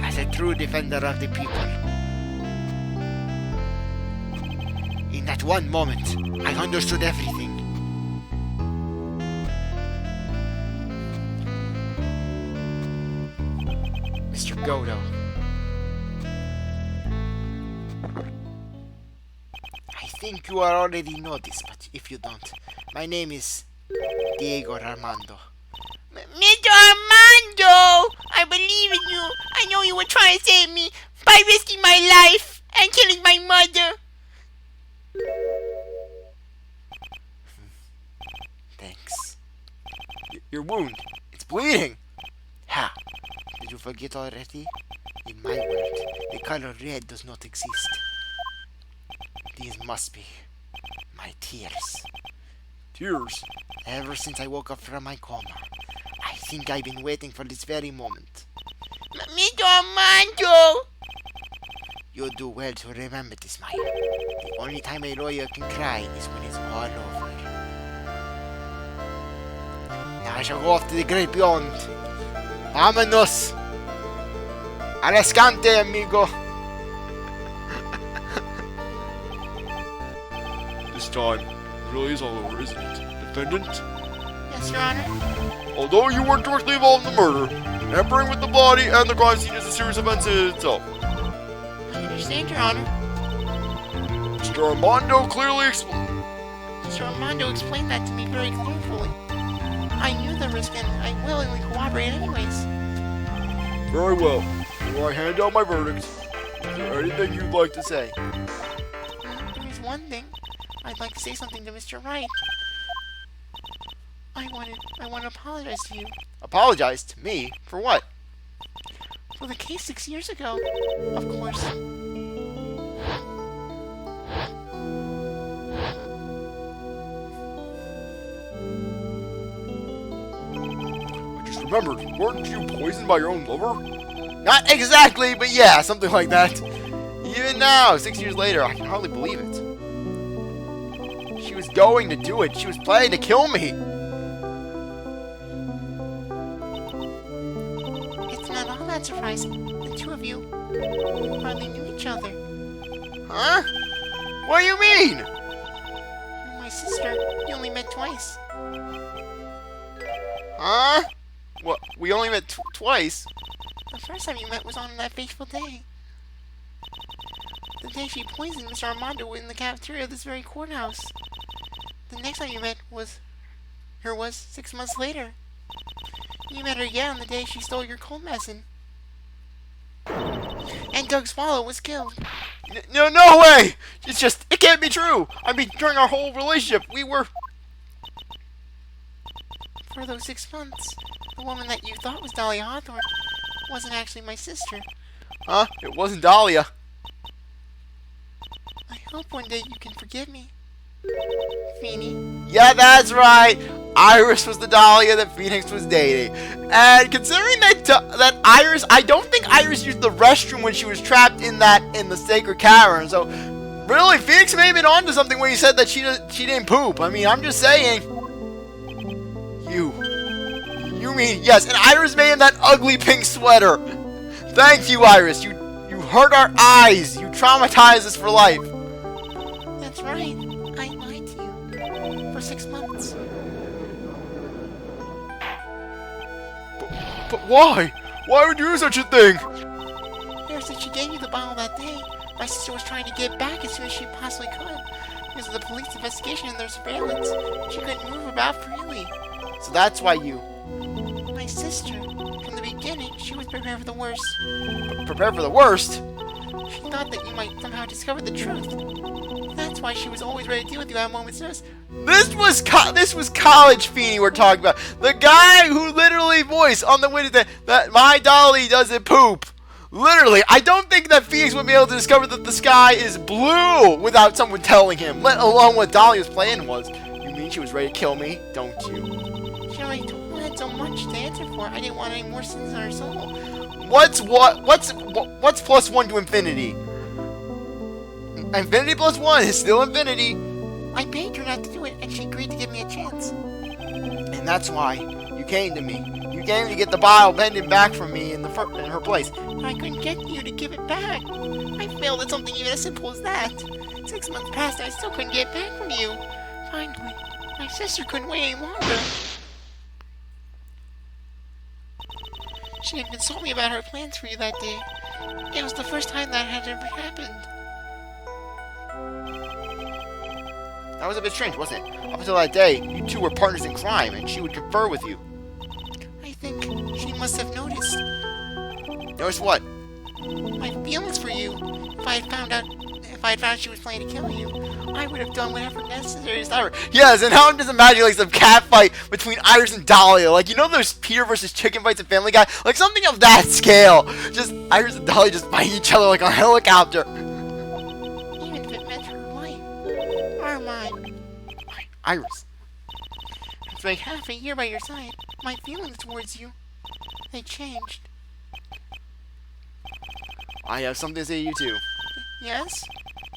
As a true defender of the people. In that one moment, I understood everything. Mr. Godot. I think you already know this, but if you don't, my name is Diego Armando. Mr. Armando! I believe in you. I know you were trying to save me by risking my life and killing my mother. Thanks. Your wound, it's bleeding. Ha! Did you forget already? In my world, the color red does not exist. These must be my tears. Tears? Ever since I woke up from my coma, I think I've been waiting for this very moment. Mr. Armando! You do well to remember this, Maya. The only time a lawyer can cry is when it's all over. Now I shall go off to the great beyond. Vámonos! Alascante, amigo! This time, it really is all over, isn't it? Defendant? Yes, Your Honor. Although you weren't directly involved in the murder, tampering with the body and the crime scene is a serious offense in itself. I understand, Your Honor. Mr. Armando clearly explained. Mr. Armando explained that to me very clearly. I knew the risk and I willingly cooperate anyways. Very well. Before I hand out my verdict, is there anything you'd like to say? There is one thing. I'd like to say something to Mr. Wright. I want to apologize to you Apologize to me? For what? for the case 6 years ago. Of course. I just remembered, weren't you poisoned by your own lover? Not exactly, but yeah, something like that. Even now, 6 years later, I can hardly believe it. She was going to do it. She was planning to kill me. It's not all that surprising. The two of you hardly knew each other. Huh? What do you mean? You're my sister. You only met twice. Huh? What? We only met twice? The first time you met was on that fateful day. The day she poisoned Mr. Armando in the cafeteria of this very courthouse. The next time you met was 6 months later. You met her again on the day she stole your cold medicine. And Doug Swallow was killed. No way! It can't be true! I mean, during our whole relationship, we were... For those 6 months, the woman that you thought was Dahlia Hawthorne wasn't actually my sister. Huh? It wasn't Dahlia. I hope one day you can forgive me. Feeny. Yeah, that's right. Iris was the Dahlia that Phoenix was dating. And considering that Iris, I don't think Iris used the restroom when she was trapped in the sacred cavern. So, really, Phoenix may have been onto something when he said that she didn't poop. I mean, I'm just saying. You mean, yes, and Iris made him that ugly pink sweater. Thank you, Iris. You hurt our eyes. You traumatized us for life. That's right. I lied to you. For 6 months. But why? Why would you do such a thing? Ever since she gave you the bottle that day, my sister was trying to get back as soon as she possibly could. Because of the police investigation and their surveillance, she couldn't move about freely. So that's why you... My sister, from the beginning, she was prepared for the worst. Prepare for the worst? She thought that you might somehow discover the truth. That's why she was always ready to deal with you at a moment's notice. This was College Feeny we're talking about. The guy who literally voiced on the witness that my dolly doesn't poop. Literally, I don't think that Phoenix would be able to discover that the sky is blue without someone telling him, let alone what Dahlia's plan was. You mean she was ready to kill me, don't you? She already had so much to answer for. I didn't want any more sins on her soul. What's plus 1 to infinity? Infinity plus 1 is still infinity. I begged her not to do it, and she agreed to give me a chance. And that's why you came to me. You came to get the bile bending back from me in her place. I couldn't get you to give it back. I failed at something even as simple as that. 6 months passed and I still couldn't get it back from you. Finally, my sister couldn't wait any longer. She had consulted me about her plans for you that day. It was the first time that had ever happened. That was a bit strange, wasn't it? Up until that day, you two were partners in crime, and she would confer with you. I think she must have noticed Notice what? my feelings for you. If I had found she was planning to kill you, I would have done whatever necessary to stop her. Yes, and how I'm just imagining like some cat fight between Iris and Dahlia. Like, you know those Peter versus chicken fights in Family Guy? Like something of that scale. Just Iris and Dahlia just fighting each other like on a helicopter. Even if it meant her life. Or mine. Iris. It's like half a year by your side. My feelings towards you, they changed. I have something to say to you too. Yes?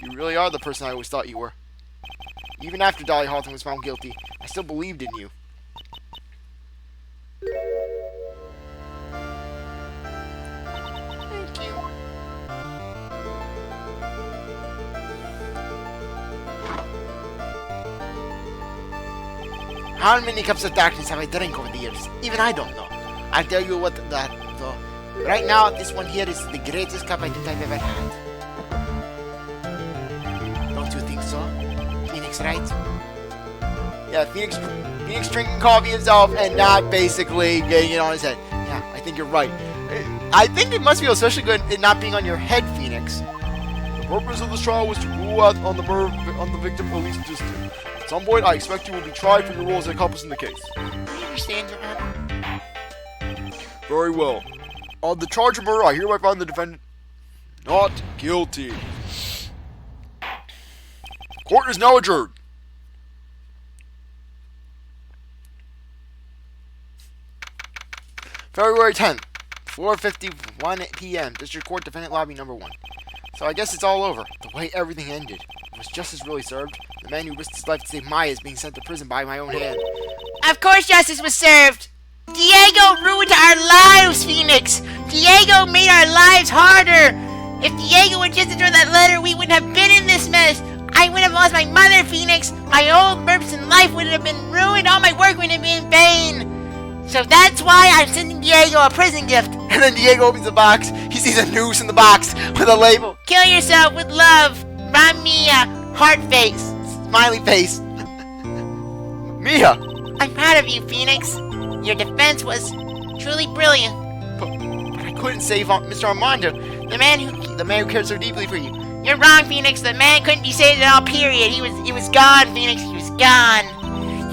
You really are the person I always thought you were. Even after Dahlia Halton was found guilty, I still believed in you. Thank you. How many cups of darkness have I drank over the years? Even I don't know. I'll tell you what that though. Right now, this one here is the greatest cup I think I've ever had. Don't you think so? Phoenix, right? Yeah, Phoenix drinking coffee himself and not basically getting it on his head. Yeah, I think you're right. I think it must feel especially good it not being on your head, Phoenix. The purpose of this trial was to rule out on the victim at least distant. At some point, I expect you will be tried for your role as an accomplice in the case. I understand, Your Honor. Very well. On the charge of murder, I hereby find the defendant not guilty. Court is now adjourned. February 10th, 4:51 p.m. District Court Defendant Lobby Number 1. So I guess it's all over. The way everything ended. Was justice really served? The man who risked his life to save Maya is being sent to prison by my own hand. Of course justice was served. Diego ruined our lives, Phoenix. Diego made our lives harder. If Diego would just throw that letter, we wouldn't have been in this mess. I would have lost my mother, Phoenix. My old purpose in life would have been ruined. All my work would have been in vain. So that's why I'm sending Diego a prison gift. And then Diego opens the box. He sees a noose in the box with a label. Kill yourself with love. From Mia. Heart face. Smiley face. Mia! I'm proud of you, Phoenix. Your defense was truly brilliant. But I couldn't save Mr. Armando, the man who cared so deeply for you. You're wrong, Phoenix. The man couldn't be saved at all, period. He was gone, Phoenix. He was gone.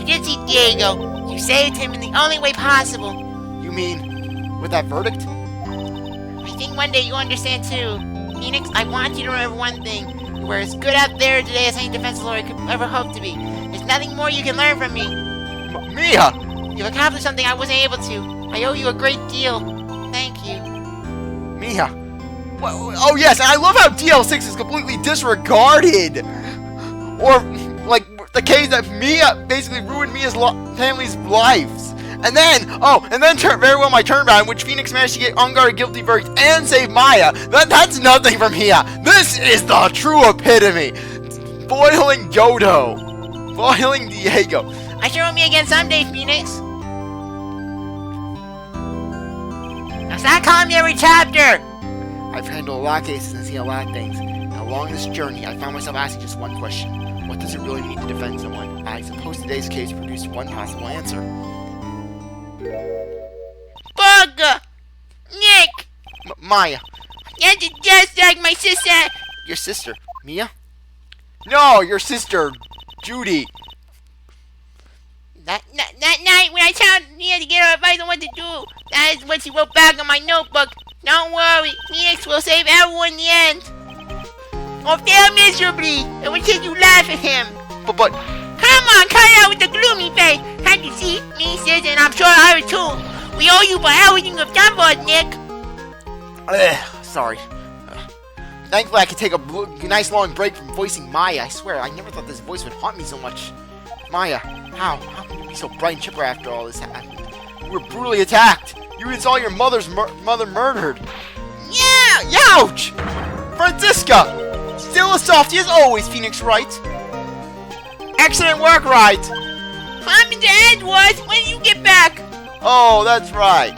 You did see Diego. You saved him in the only way possible. You mean, with that verdict? I think one day you'll understand, too. Phoenix, I want you to remember one thing. You were as good out there today as any defense lawyer could ever hope to be. There's nothing more you can learn from me. Mia! You've accomplished something I wasn't able to. I owe you a great deal. Thank you. Mia. Oh yes, and I love how DL6 is completely disregarded. Or, like, the case that Mia basically ruined Mia's family's lives. And And then, very well my turnaround, in which Phoenix managed to get unguarded guilty verdict and save Maya. That's nothing from here. This is the true epitome. Boiling Godot. Boiling Diego. I sure hope me again someday, Phoenix. Now stop calling me every chapter. I've handled a lot of cases and seen a lot of things. And along this journey, I found myself asking just one question. What does it really mean to defend someone? I suppose today's case produced one possible answer. Bugger! Nick! Maya. That's just like my sister. Your sister? Mia? No, your sister, Judy. That night when I told Nia to get her advice on what to do, that is what she wrote back on my notebook. Don't worry, Phoenix will save everyone in the end. Or fail miserably, and will take you laugh at him. But... Come on, cut it out with the gloomy face. Can't you see? Me, sis, and I'm sure Ira too. We owe you for everything you've done for us, Nick. Sorry. Thankfully, I could take a nice long break from voicing Maya. I swear, I never thought this voice would haunt me so much. Maya, how can you be so bright and chipper after all this happened? You were brutally attacked. You even saw your mother murdered. Yeah, ouch! Francisca! Still as softy as always, Phoenix Wright. Excellent work, Wright. I'm in the Edgeworth. When do you get back? Oh, that's right.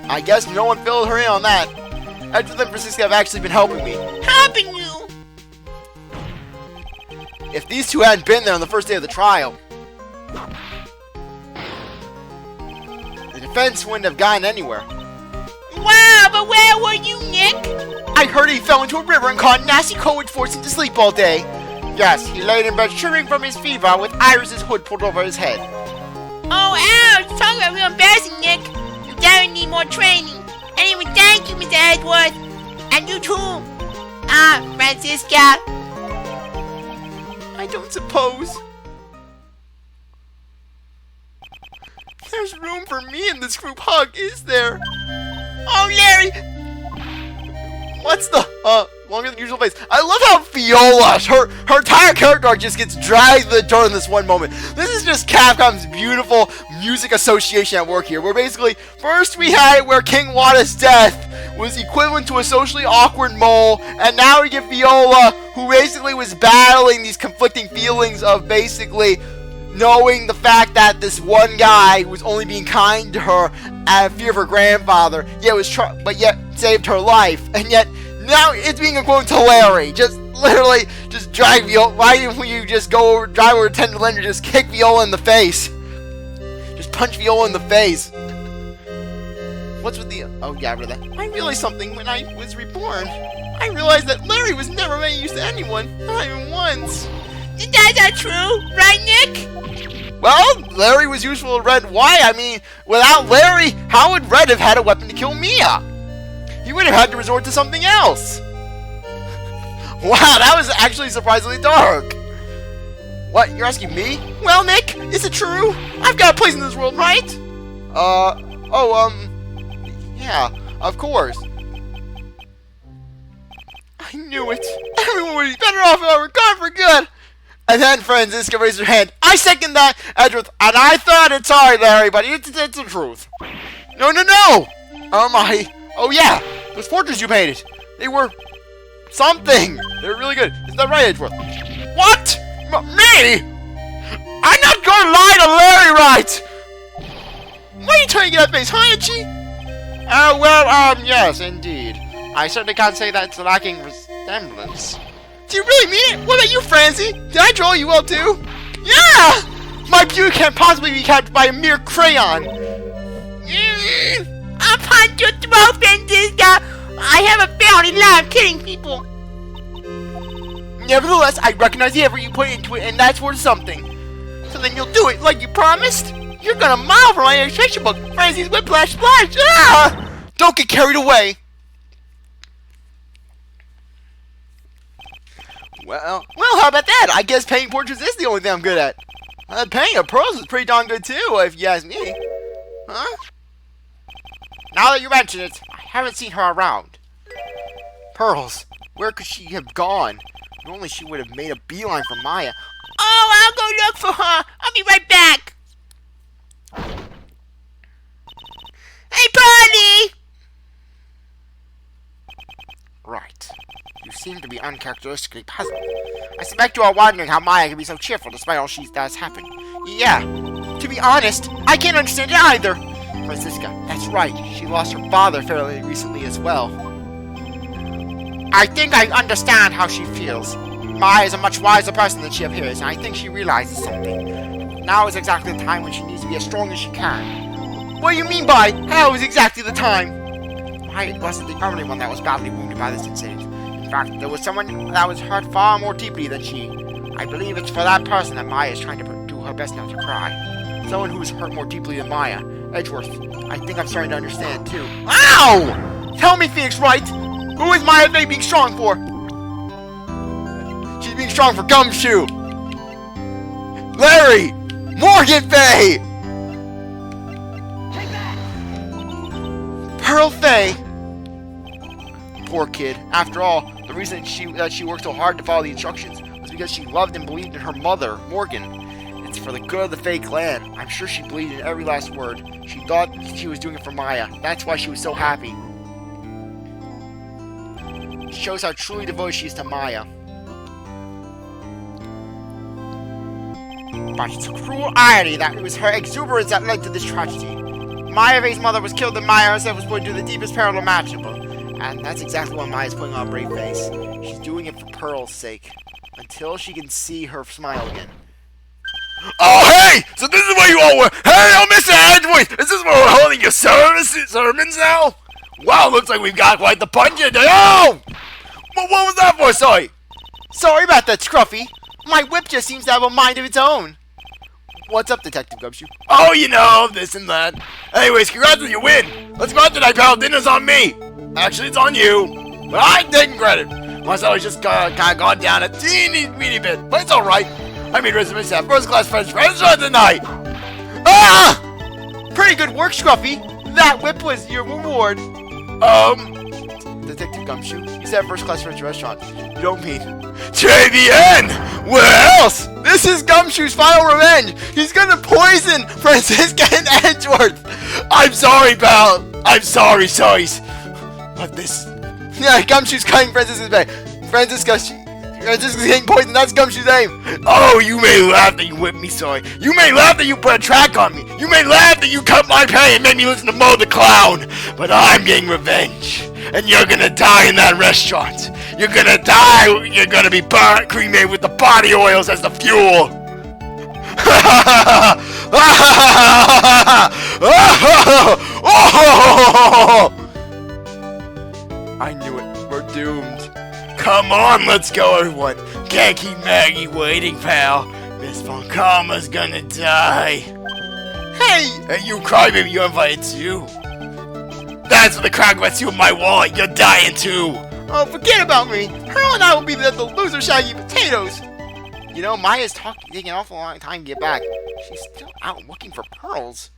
I guess no one filled her in on that. Edgeworth and Francisca have actually been helping me. Helping you? If these two hadn't been there on the first day of the trial, the defense wouldn't have gotten anywhere. Wow, but where were you, Nick? I heard he fell into a river and caught nasty cold which forced him to sleep all day. Yes, he laid in bed shivering from his fever with Iris's hood pulled over his head. Oh, ouch! Talk about real embarrassing, Nick. You definitely need more training. Anyway, thank you, Mr. Edgeworth. And you too. Francisca. I don't suppose there's room for me in this group hug, is there? Oh, Larry! What's the, longer than usual face? I love how Viola, her entire character arc just gets dragged to the dirt in this one moment. This is just Capcom's beautiful music association at work here, where basically, first we had it where King Wada's death was equivalent to a socially awkward mole, and now we get Viola, who basically was battling these conflicting feelings of basically knowing the fact that this one guy was only being kind to her out of fear of her grandfather, but yet saved her life, and yet now it's being equivalent to Larry. Just literally, just drag Viola. Why didn't you just go over, drive over to Tender Lender, and just kick Viola in the face? Just punch Viola in the face. What's with the? Oh yeah, I read that. I realized something when I was reborn. I realized that Larry was never of any use to anyone, not even once. That's not true, right, Nick? Well, Larry was useful to Red. Why? I mean, without Larry, how would Red have had a weapon to kill Mia? He would have had to resort to something else. Wow, that was actually surprisingly dark. What, you're asking me? Well, Nick, is it true? I've got a place in this world, right? Yeah, of course. I knew it. Everyone would be better off if I were gone for good. And then Francisca raised her hand. I second that, Edgeworth, and I thought it. Sorry, Larry, but it's the truth. No. Oh yeah, those portraits you painted. They were something. They were really good. Is that right, Edgeworth? What? Me? I'm not going to lie to Larry, right? Why are you trying to get that face, huh, Itchy? Yes, indeed. I certainly can't say that's lacking resemblance. Do you really mean it? What about you, Francie? Did I draw you up too? Yeah! My beauty can't possibly be captured by a mere crayon. I'll punch your throat, Francisca. I have a family life killing people. Nevertheless, I recognize the effort you put into it, and that's worth something. So then you'll do it like you promised? You're gonna mile for my illustration book, Francie's Whiplash Splash! Ah! Don't get carried away! Well, how about that? I guess painting portraits is the only thing I'm good at. Painting of pearls is pretty darn good too, if you ask me. Huh? Now that you mention it, I haven't seen her around. Pearls, where could she have gone? If only she would have made a beeline for Maya. Oh, I'll go look for her. I'll be right back. seem to be uncharacteristically puzzled. I suspect you are wondering how Maya can be so cheerful despite all that's happened. Yeah, to be honest, I can't understand it either. Francisca, that's right. She lost her father fairly recently as well. I think I understand how she feels. Maya is a much wiser person than she appears, and I think she realizes something. Now is exactly the time when she needs to be as strong as she can. What do you mean by, how is exactly the time? Maya wasn't the only one that was badly wounded by this incident. In fact, there was someone that was hurt far more deeply than she. I believe it's for that person that Maya is trying to do her best not to cry. Someone who is hurt more deeply than Maya. Edgeworth, I think I'm starting to understand too. Ow! Tell me, Phoenix Wright! Who is Maya Faye being strong for? She's being strong for Gumshoe! Larry! Morgan Faye! Pearl Faye! Poor kid. After all, the reason she worked so hard to follow the instructions was because she loved and believed in her mother, Morgan. It's for the good of the Faye clan. I'm sure she believed in every last word. She thought she was doing it for Maya. That's why she was so happy. It shows how truly devoted she is to Maya. But it's a cruel irony that it was her exuberance that led to this tragedy. Maya Faye's mother was killed and Maya herself was put into the deepest peril imaginable. And that's exactly why Maya's putting on a brave face. She's doing it for Pearl's sake. Until she can see her smile again. Oh, hey! So this is what you all were. Hey, oh, Mr. Edgeworth! Is this where we're holding your sermons now? Wow, looks like we've got quite the punch today. Oh! What was that for, sorry? Sorry about that, Scruffy. My whip just seems to have a mind of its own. What's up, Detective Gumshoe? Oh, you know, this and that. Anyways, congrats on your win. Let's go out tonight, pal. Dinner's on me. Actually, it's on you. But I'm taking credit. Myself has just kind of gone down a teeny bit. But it's alright. I made resume myself. First class French restaurant tonight. Ah! Pretty good work, Scruffy. That whip was your reward. Detective Gumshoe, you said first class French restaurant. You don't mean Très bien! Where else? this is Gumshoe's final revenge. He's gonna poison Francisca and Edgeworth. I'm sorry, pal. I'm sorry, Sois. But this... Yeah, Gumshoe's cutting Francisca's back. Francisca's getting poisoned. That's Gumshoe's aim. Oh, you may laugh that you whipped me, sorry. You may laugh that you put a track on me. You may laugh that you cut my pay and made me listen to Mo the Clown. But I'm getting revenge. And you're gonna die in that restaurant. You're gonna die. You're gonna be cremated with the body oils as the fuel. I knew it. We're doomed. Come on, let's go, everyone. Can't keep Maggie waiting, pal. Miss Von Karma's gonna die. Hey! Hey, you crybaby, you're invited too. That's what the crowd gets you in my wallet. You're dying too. Oh, forget about me. Pearl and I will be the loser shaggy potatoes. You know, Maya's taking an awful long time to get back. She's still out looking for pearls.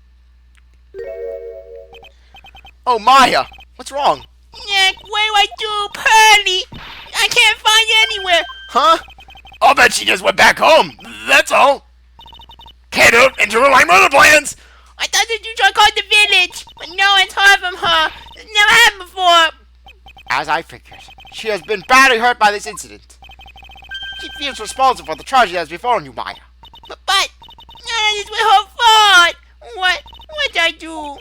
Oh, Maya, what's wrong? Nick, what do I do, Pearly? I can't find it anywhere. Huh? I'll bet she just went back home. That's all. Can't interrupt my murder plans. I thought that you tried calling the village, but no one's heard from her. It's never happened before. As I figured, she has been badly hurt by this incident. She feels responsible for the tragedy that has befallen you, Maya. But none of this was her fault. What did I do?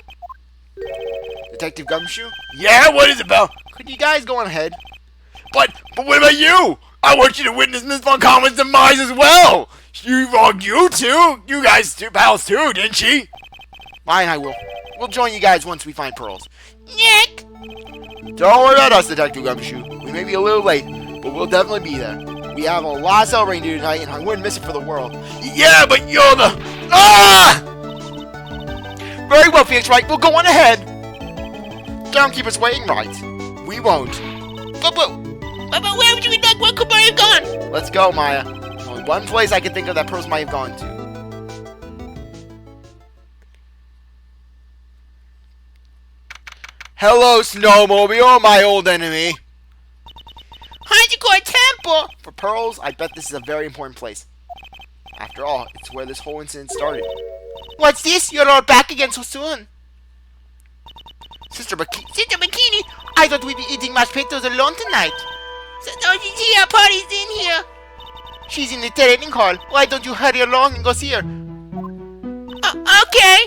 Detective Gumshoe, Yeah, what is it, pal? could you guys go on ahead? But what about you? I want you to witness Miss Von Karma's demise as well. She wronged you too. You guys two pals too, didn't she? Maya and I will. We'll join you guys once we find pearls. Nick, Don't worry about us, Detective Gumshoe. We may be a little late, but we'll definitely be there. We have a lot of celebrating to do tonight, and I wouldn't miss it for the world. Yeah, but you're the... Ah! Very well, Phoenix Wright. We'll go on ahead. Don't keep us waiting, Wright. We won't. but where would you think what could I have gone? Let's go, Maya. There's only one place I can think of that pearls might have gone to. Hello, Snowmobile, my old enemy. Hydrocore Temple. For pearls, I bet this is a very important place. After all, it's where this whole incident started. What's this? You're all back again so soon. Sister Bikini. Sister Bikini. I thought we'd be eating mashed potatoes alone tonight. So don't you see our party's in here? She's in the training hall. Why don't you hurry along and go see her? Okay.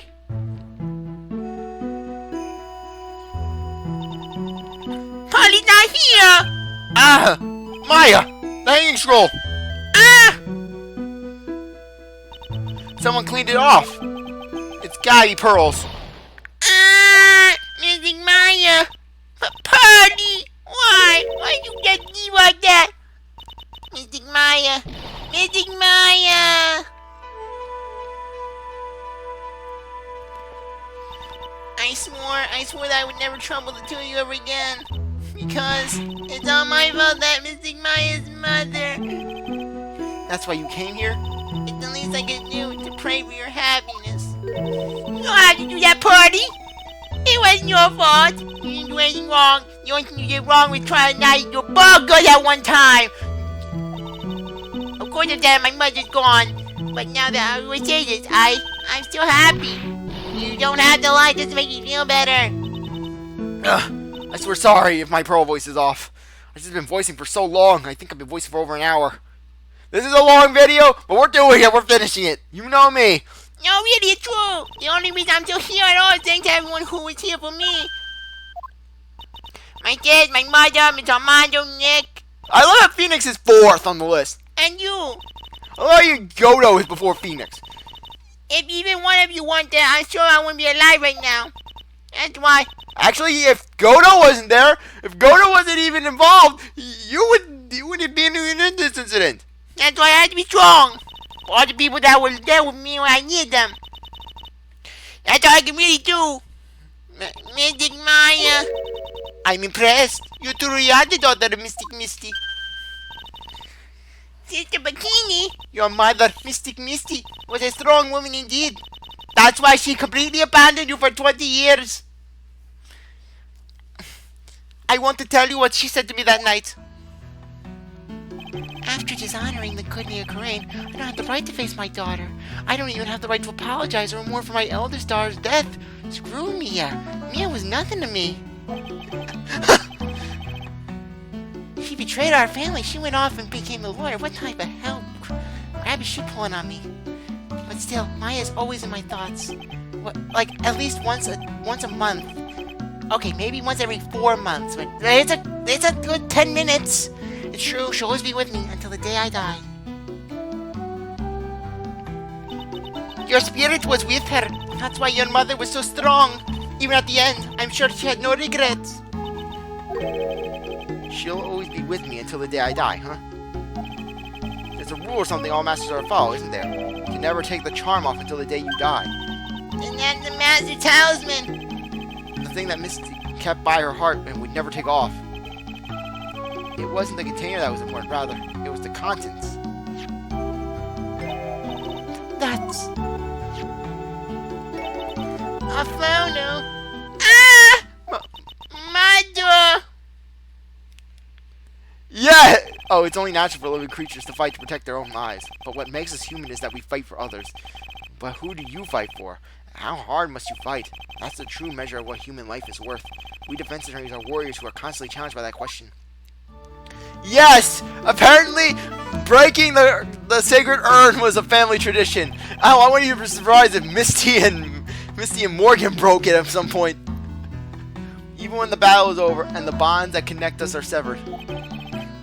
Polly's not here. Ah! Maya! The hanging scroll! Ah! Someone cleaned it off! It's gotta be Pearls. Missing Maya. Polly! Why? Why you get me like that? Missing Maya. Missing Maya. I swore that I would never trouble the two of you ever again. Because it's all my fault that Missing Maya's mother. That's why you came here? It's the least I can do to pray for your happiness. You don't have to do that, Party. It wasn't your fault. You didn't do anything wrong. The only thing you did wrong was try to not eat your burger that one time. Of course, if that my mother's gone. But now that I would say this, I'm still happy. You don't have to lie just to make you feel better. I swear sorry if my Pearl voice is off. I've just been voicing for so long. I think I've been voicing for over an hour. This is a long video, but we're doing it. We're finishing it. You know me. No, really, it's true. The only reason I'm still here at all is thanks to everyone who was here for me. My dad, my mother, Miss Armando, Nick. I love that Phoenix is 4th on the list. And you. I love you Godot is before Phoenix. If even one of you want that, I'm sure I wouldn't be alive right now. That's why. Actually, if Godot wasn't there, if Godot wasn't even involved, you wouldn't be in this incident. That's why I had to be strong. For all the people that were there with me when I needed them. That's all I can really do. Mystic Maya. I'm impressed. You truly are the daughter of Mystic Misty. Sister Bikini. Your mother, Mystic Misty, was a strong woman indeed. That's why she completely abandoned you for 20 years. I want to tell you what she said to me that night. After dishonoring the good Nia Karain, I don't have the right to face my daughter. I don't even have the right to apologize or mourn for my eldest daughter's death. Screw Mia. Mia was nothing to me. She betrayed our family. She went off and became a lawyer. What type of hell crap is she pulling on me? But still, Maya's always in my thoughts. What, like at least once a month. Okay, maybe once every 4 months. But it's a good 10 minutes. It's true. She'll always be with me until the day I die. Your spirit was with her. That's why your mother was so strong. Even at the end, I'm sure she had no regrets. She'll always be with me until the day I die, huh? There's a rule or something all masters are to follow, isn't there? You can never take the charm off until the day you die. And that's the master talisman. The thing that Misty kept by her heart and would never take off. It wasn't the container that was important, rather, it was the contents. That's... a photo. Ah! Mother! Yeah! Oh, it's only natural for living creatures to fight to protect their own lives. But what makes us human is that we fight for others. But who do you fight for? How hard must you fight? That's the true measure of what human life is worth. We defense attorneys are warriors who are constantly challenged by that question. Yes! Apparently, breaking the sacred urn was a family tradition. Oh, I wouldn't even be surprised if Misty and Morgan broke it at some point. Even when the battle is over and the bonds that connect us are severed,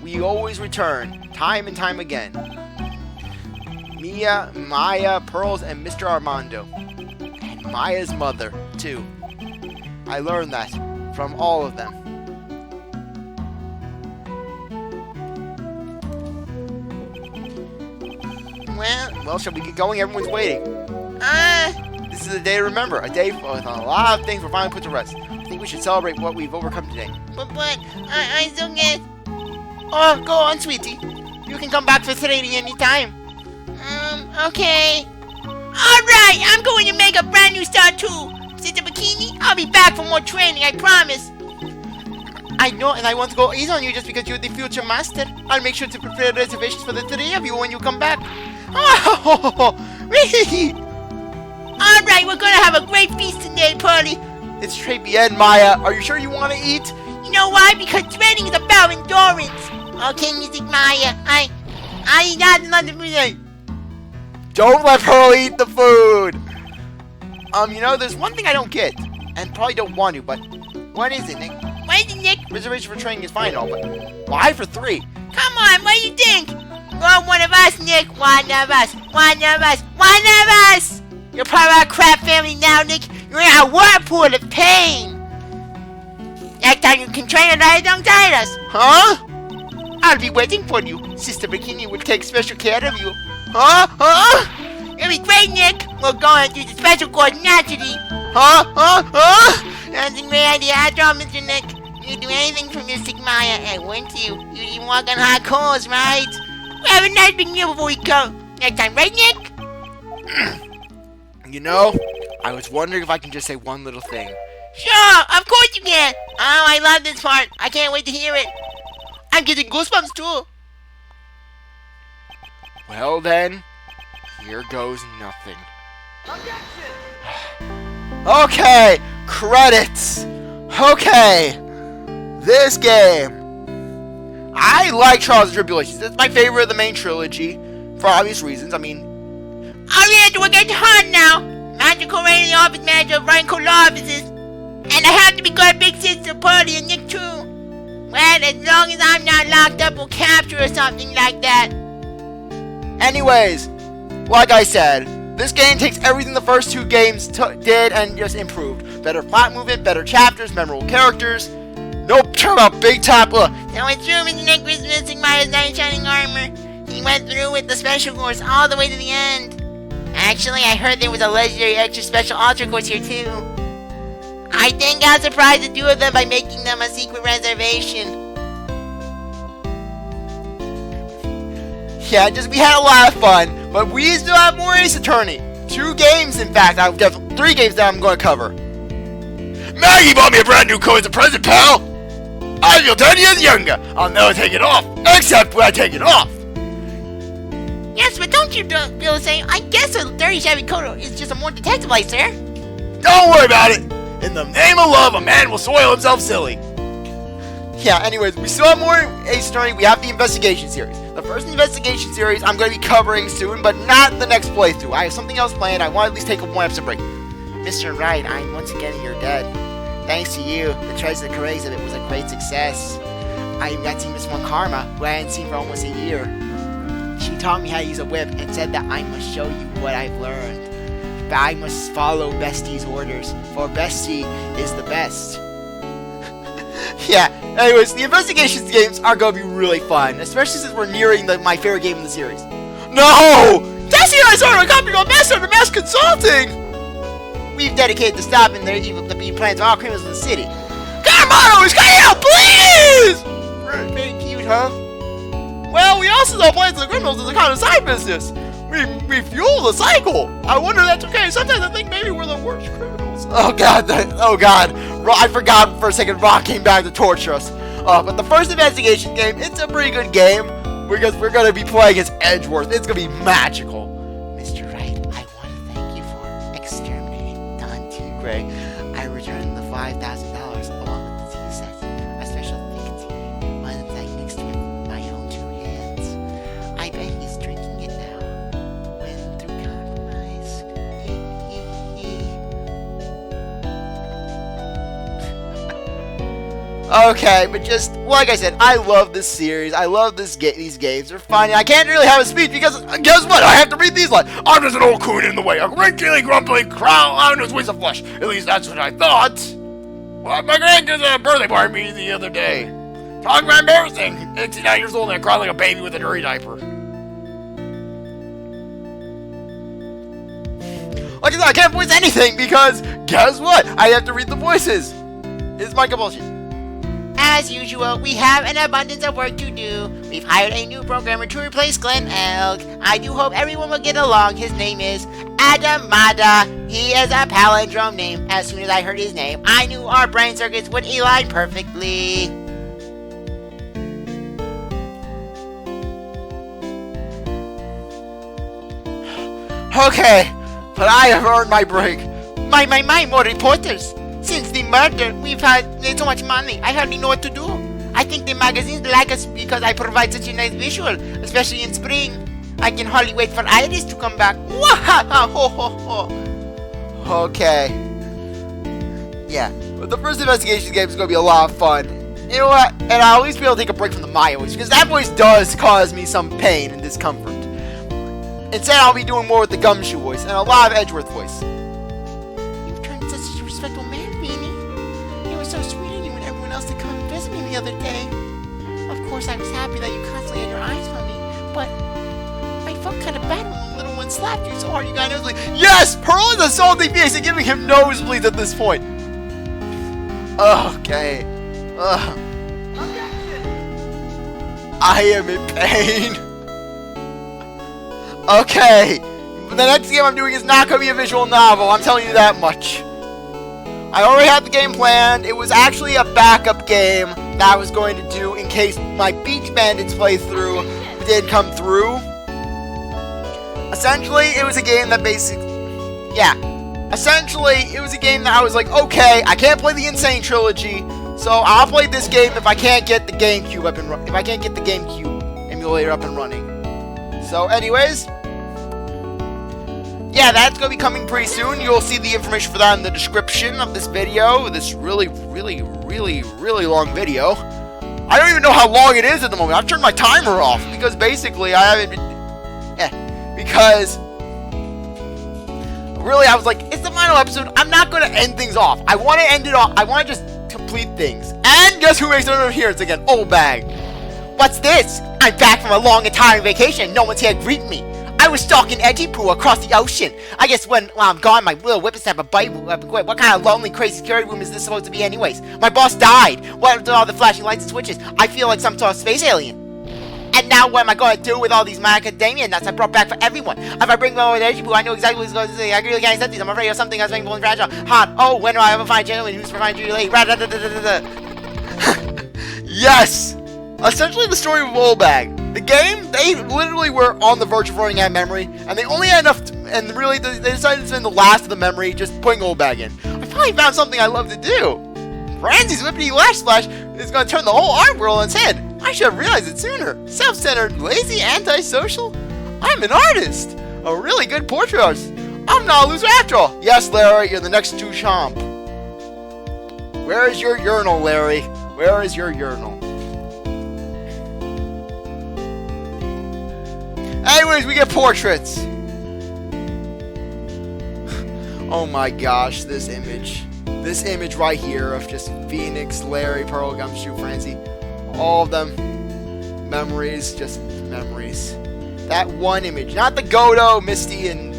we always return, time and time again. Mia, Maya, Pearls, and Mr. Armando. And Maya's mother, too. I learned that from all of them. Well, shall we get going? Everyone's waiting. This is a day to remember. A day with a lot of things were finally put to rest. I think we should celebrate what we've overcome today. But I still get... Oh, go on, sweetie. You can come back for training anytime. Okay. Alright, I'm going to make a brand new start too. Sister Bikini, I'll be back for more training, I promise. I know, and I want to go easy on you just because you're the future master. I'll make sure to prepare reservations for the 3 of you when you come back. Oh, Alright, we're gonna have a great feast today, Pearly. It's très bien, Maya. Are you sure you want to eat? You know why? Because training is about endurance. Okay, Mystic Maya, I got another food. Don't let Pearl eat the food! There's one thing I don't get, and probably don't want to, but what is it, Nick? What is it, Nick? Reservation for training is fine and all, but why for 3? Come on, what do you think? You're one of us, Nick. One of us. One of us. One of us! You're part of our crap family now, Nick. You're in our whirlpool of pain. Next time you can train right alongside us. Huh? I'll be waiting for you. Sister Bikini will take special care of you. Huh? It'll be great, Nick. We'll go and do the special course naturally. Huh? That's a great idea. After all, Mr. Nick, you'd do anything for Mystic Maya, and wouldn't you? You'd even walk on hot coals, right? We'll have a nice big meal before we go. Next time, right, Nick? I was wondering if I can just say one little thing. Sure, of course you can. Oh, I love this part. I can't wait to hear it. I'm getting goosebumps, too. Well then, here goes nothing. Okay, credits. Okay, this game. I like Trials and Tribulations. It's my favorite of the main trilogy, for obvious reasons. I'm gonna have to work extra hard now. Magical radio office manager of Wright offices. And I have to be good big sister party and Nick too. Well, as long as I'm not locked up or captured or something like that. Anyways, like I said, this game takes everything the first 2 games did and just improved. Better plot movement, better chapters, memorable characters. Nope, turn out big top. Look. So it's true, Mr. Nick was missing Maya's knight shining armor. He went through with the special course all the way to the end. Actually, I heard there was a legendary extra special ultra course here too. I think I'll surprise the 2 of them by making them a secret reservation. Yeah, we had a lot of fun, but we still have more Ace Attorney. 2 games, in fact. 3 games that I'm going to cover. Maggie bought me a brand new coat as a present, pal! I feel 10 years younger. I'll never take it off, except when I take it off. Yes, but don't you feel the same? I guess a dirty shabby coat is just a more detective light, sir. Don't worry about it. In the name of love, a man will soil himself silly. Yeah, anyways, we still have more Ace Attorney. We have the investigation series. The first investigation series I'm going to be covering soon, but not the next playthrough. I have something else planned. I want to at least take a 1 episode break. Mr. Wright, I'm once again in your debt. Thanks to you, the treasure of the crazed of it was a great success. I got to see Miss One Karma, who I hadn't seen for almost a year. She taught me how to use a whip and said that I must show you what I've learned. That I must follow Bestie's orders, for Bestie is the best. Yeah, anyways, the investigations games are going to be really fun, especially since we're nearing my favorite game in the series. No! Tessie and I started a company called Master of Mass Consulting! We've dedicated to stopping the evil plans of all criminals in the city. Carmano is coming out, please! Very cute, huh? Well, we also sell plans to the criminals as a kind of side business. We fuel the cycle. I wonder if that's okay. Sometimes I think maybe we're the worst criminals. Oh God, I forgot for a second Rock came back to torture us. But the first investigation game, it's a pretty good game because we're going to be playing as Edgeworth. It's going to be magical. Mr. Wright, I want to thank you for exterminating Don T. Gray. I returned the $5,000 along with the tea set. A special nicotine, one that I mixed with my own 2 hands. I bet he's drinking it now. When through compromise. Okay, but just like I said, I love this series. I love these games. They're fun. And I can't really have a speech because guess what? I have to read these lines. I'm just an old coon in the way, a wrinkly, grumpy crown on his waist of flesh. At least that's what I thought. Well, my grandkids had a birthday party the other day. Talking about embarrassing. 69 years old and I cried like a baby with a dirty diaper. Like I said, I can't voice anything because guess what? I have to read the voices. It's my compulsion. As usual, we have an abundance of work to do. We've hired a new programmer to replace Glenn Elk. I do hope everyone will get along. His name is Adamada. He is a palindrome name. As soon as I heard his name, I knew our brain circuits would align perfectly. Okay, but I have earned my break. My, more reporters. Since the murder, we've had so much money, I hardly know what to do. I think the magazines like us because I provide such a nice visual, especially in spring. I can hardly wait for Iris to come back. Okay. Yeah. But the first investigation game is going to be a lot of fun. You know what? And I'll at least be able to take a break from the Maya voice, because that voice does cause me some pain and discomfort. Instead, I'll be doing more with the Gumshoe voice and a lot of Edgeworth voice. You've turned into such a respectful man, Beanie. It was so sweet of you and everyone else to come and visit me the other day. Of course, I was happy that you constantly had your eyes on me, but I felt kind of bad when the little one slapped you so hard you got nosebleed. Yes! Pearl is assaulting me and giving him nosebleeds at this point. Okay. I am in pain. Okay. The next game I'm doing is not going to be a visual novel. I'm telling you that much. I already had the game planned. It was actually a backup game that I was going to do in case my Beach Bandits playthrough did come through. Essentially, it was a game that Essentially, it was a game that I was like, okay, I can't play the Insane Trilogy, so I'll play this game if I can't get the GameCube emulator up and running. So, anyways, yeah, that's going to be coming pretty soon. You'll see the information for that in the description of this video, this really long video. I don't even know how long it is at the moment. I've turned my timer off, because basically I haven't been... because... really, I was like, it's the final episode. I'm not going to end things off. I want to end it off. I want to just complete things. And guess who makes an appearance again? Old Bag. What's this? I'm back from a long and tiring vacation. No one's here to greet me. I was stalking Edgy Poo across the ocean. I guess when I'm gone, my little whippersnapper bite will quit. What kind of lonely, crazy security room is this supposed to be anyways? My boss died. What with all the flashing lights and switches? I feel like some sort of space alien. And now what am I going to do with all these macadamia nuts I brought back for everyone? If I bring them over to Edgy Poo, I know exactly what he's going to say. I really can't accept these. I'm afraid of something that's making fragile. Hot. Oh, when do I ever find a gentleman who's for finding you late? Yes! Essentially the story of Old Bag. The game, they literally were on the verge of running out of memory, and they only had enough, and really, they decided to spend the last of the memory just putting Old Bag in. I finally found something I love to do. Franzi's Whippity Lash Splash is going to turn the whole art world on its head. I should have realized it sooner. Self-centered, lazy, antisocial. I'm an artist. A really good portrait artist. I'm not a loser after all. Yes, Larry, you're the next Duchamp. Where is your urinal, Larry? Where is your urinal? Anyways, we get portraits. Oh my gosh, this image. This image right here of just Phoenix, Larry, Pearl, Gumshoe, Francie. All of them. Memories, just memories. That one image. Not the Godot, Misty, and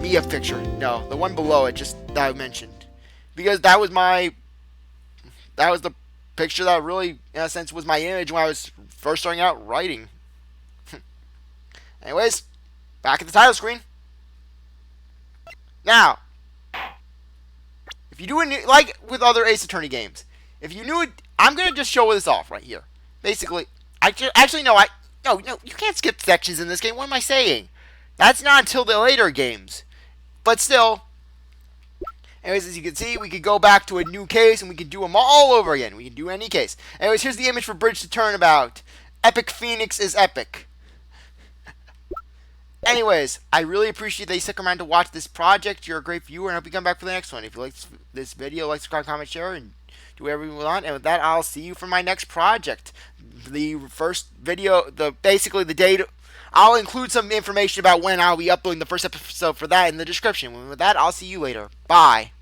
Mia picture. No, the one below it, just that I mentioned. Because that was the picture that really, in a sense, was my image when I was first starting out writing. Anyways, back at the title screen. Now, if you do it like with other Ace Attorney games, if you knew it, I'm gonna just show this off right here. Basically, no, you can't skip sections in this game. What am I saying? That's not until the later games. But still, anyways, as you can see, we could go back to a new case and we can do them all over again. We can do any case. Anyways, here's the image for Bridge to Turnabout. Epic Phoenix is epic. Anyways, I really appreciate that you stuck around to watch this project. You're a great viewer, and I hope you come back for the next one. If you like this video, like, subscribe, comment, share, and do whatever you want. And with that, I'll see you for my next project. The first video, basically the date. I'll include some information about when I'll be uploading the first episode for that in the description. And with that, I'll see you later. Bye.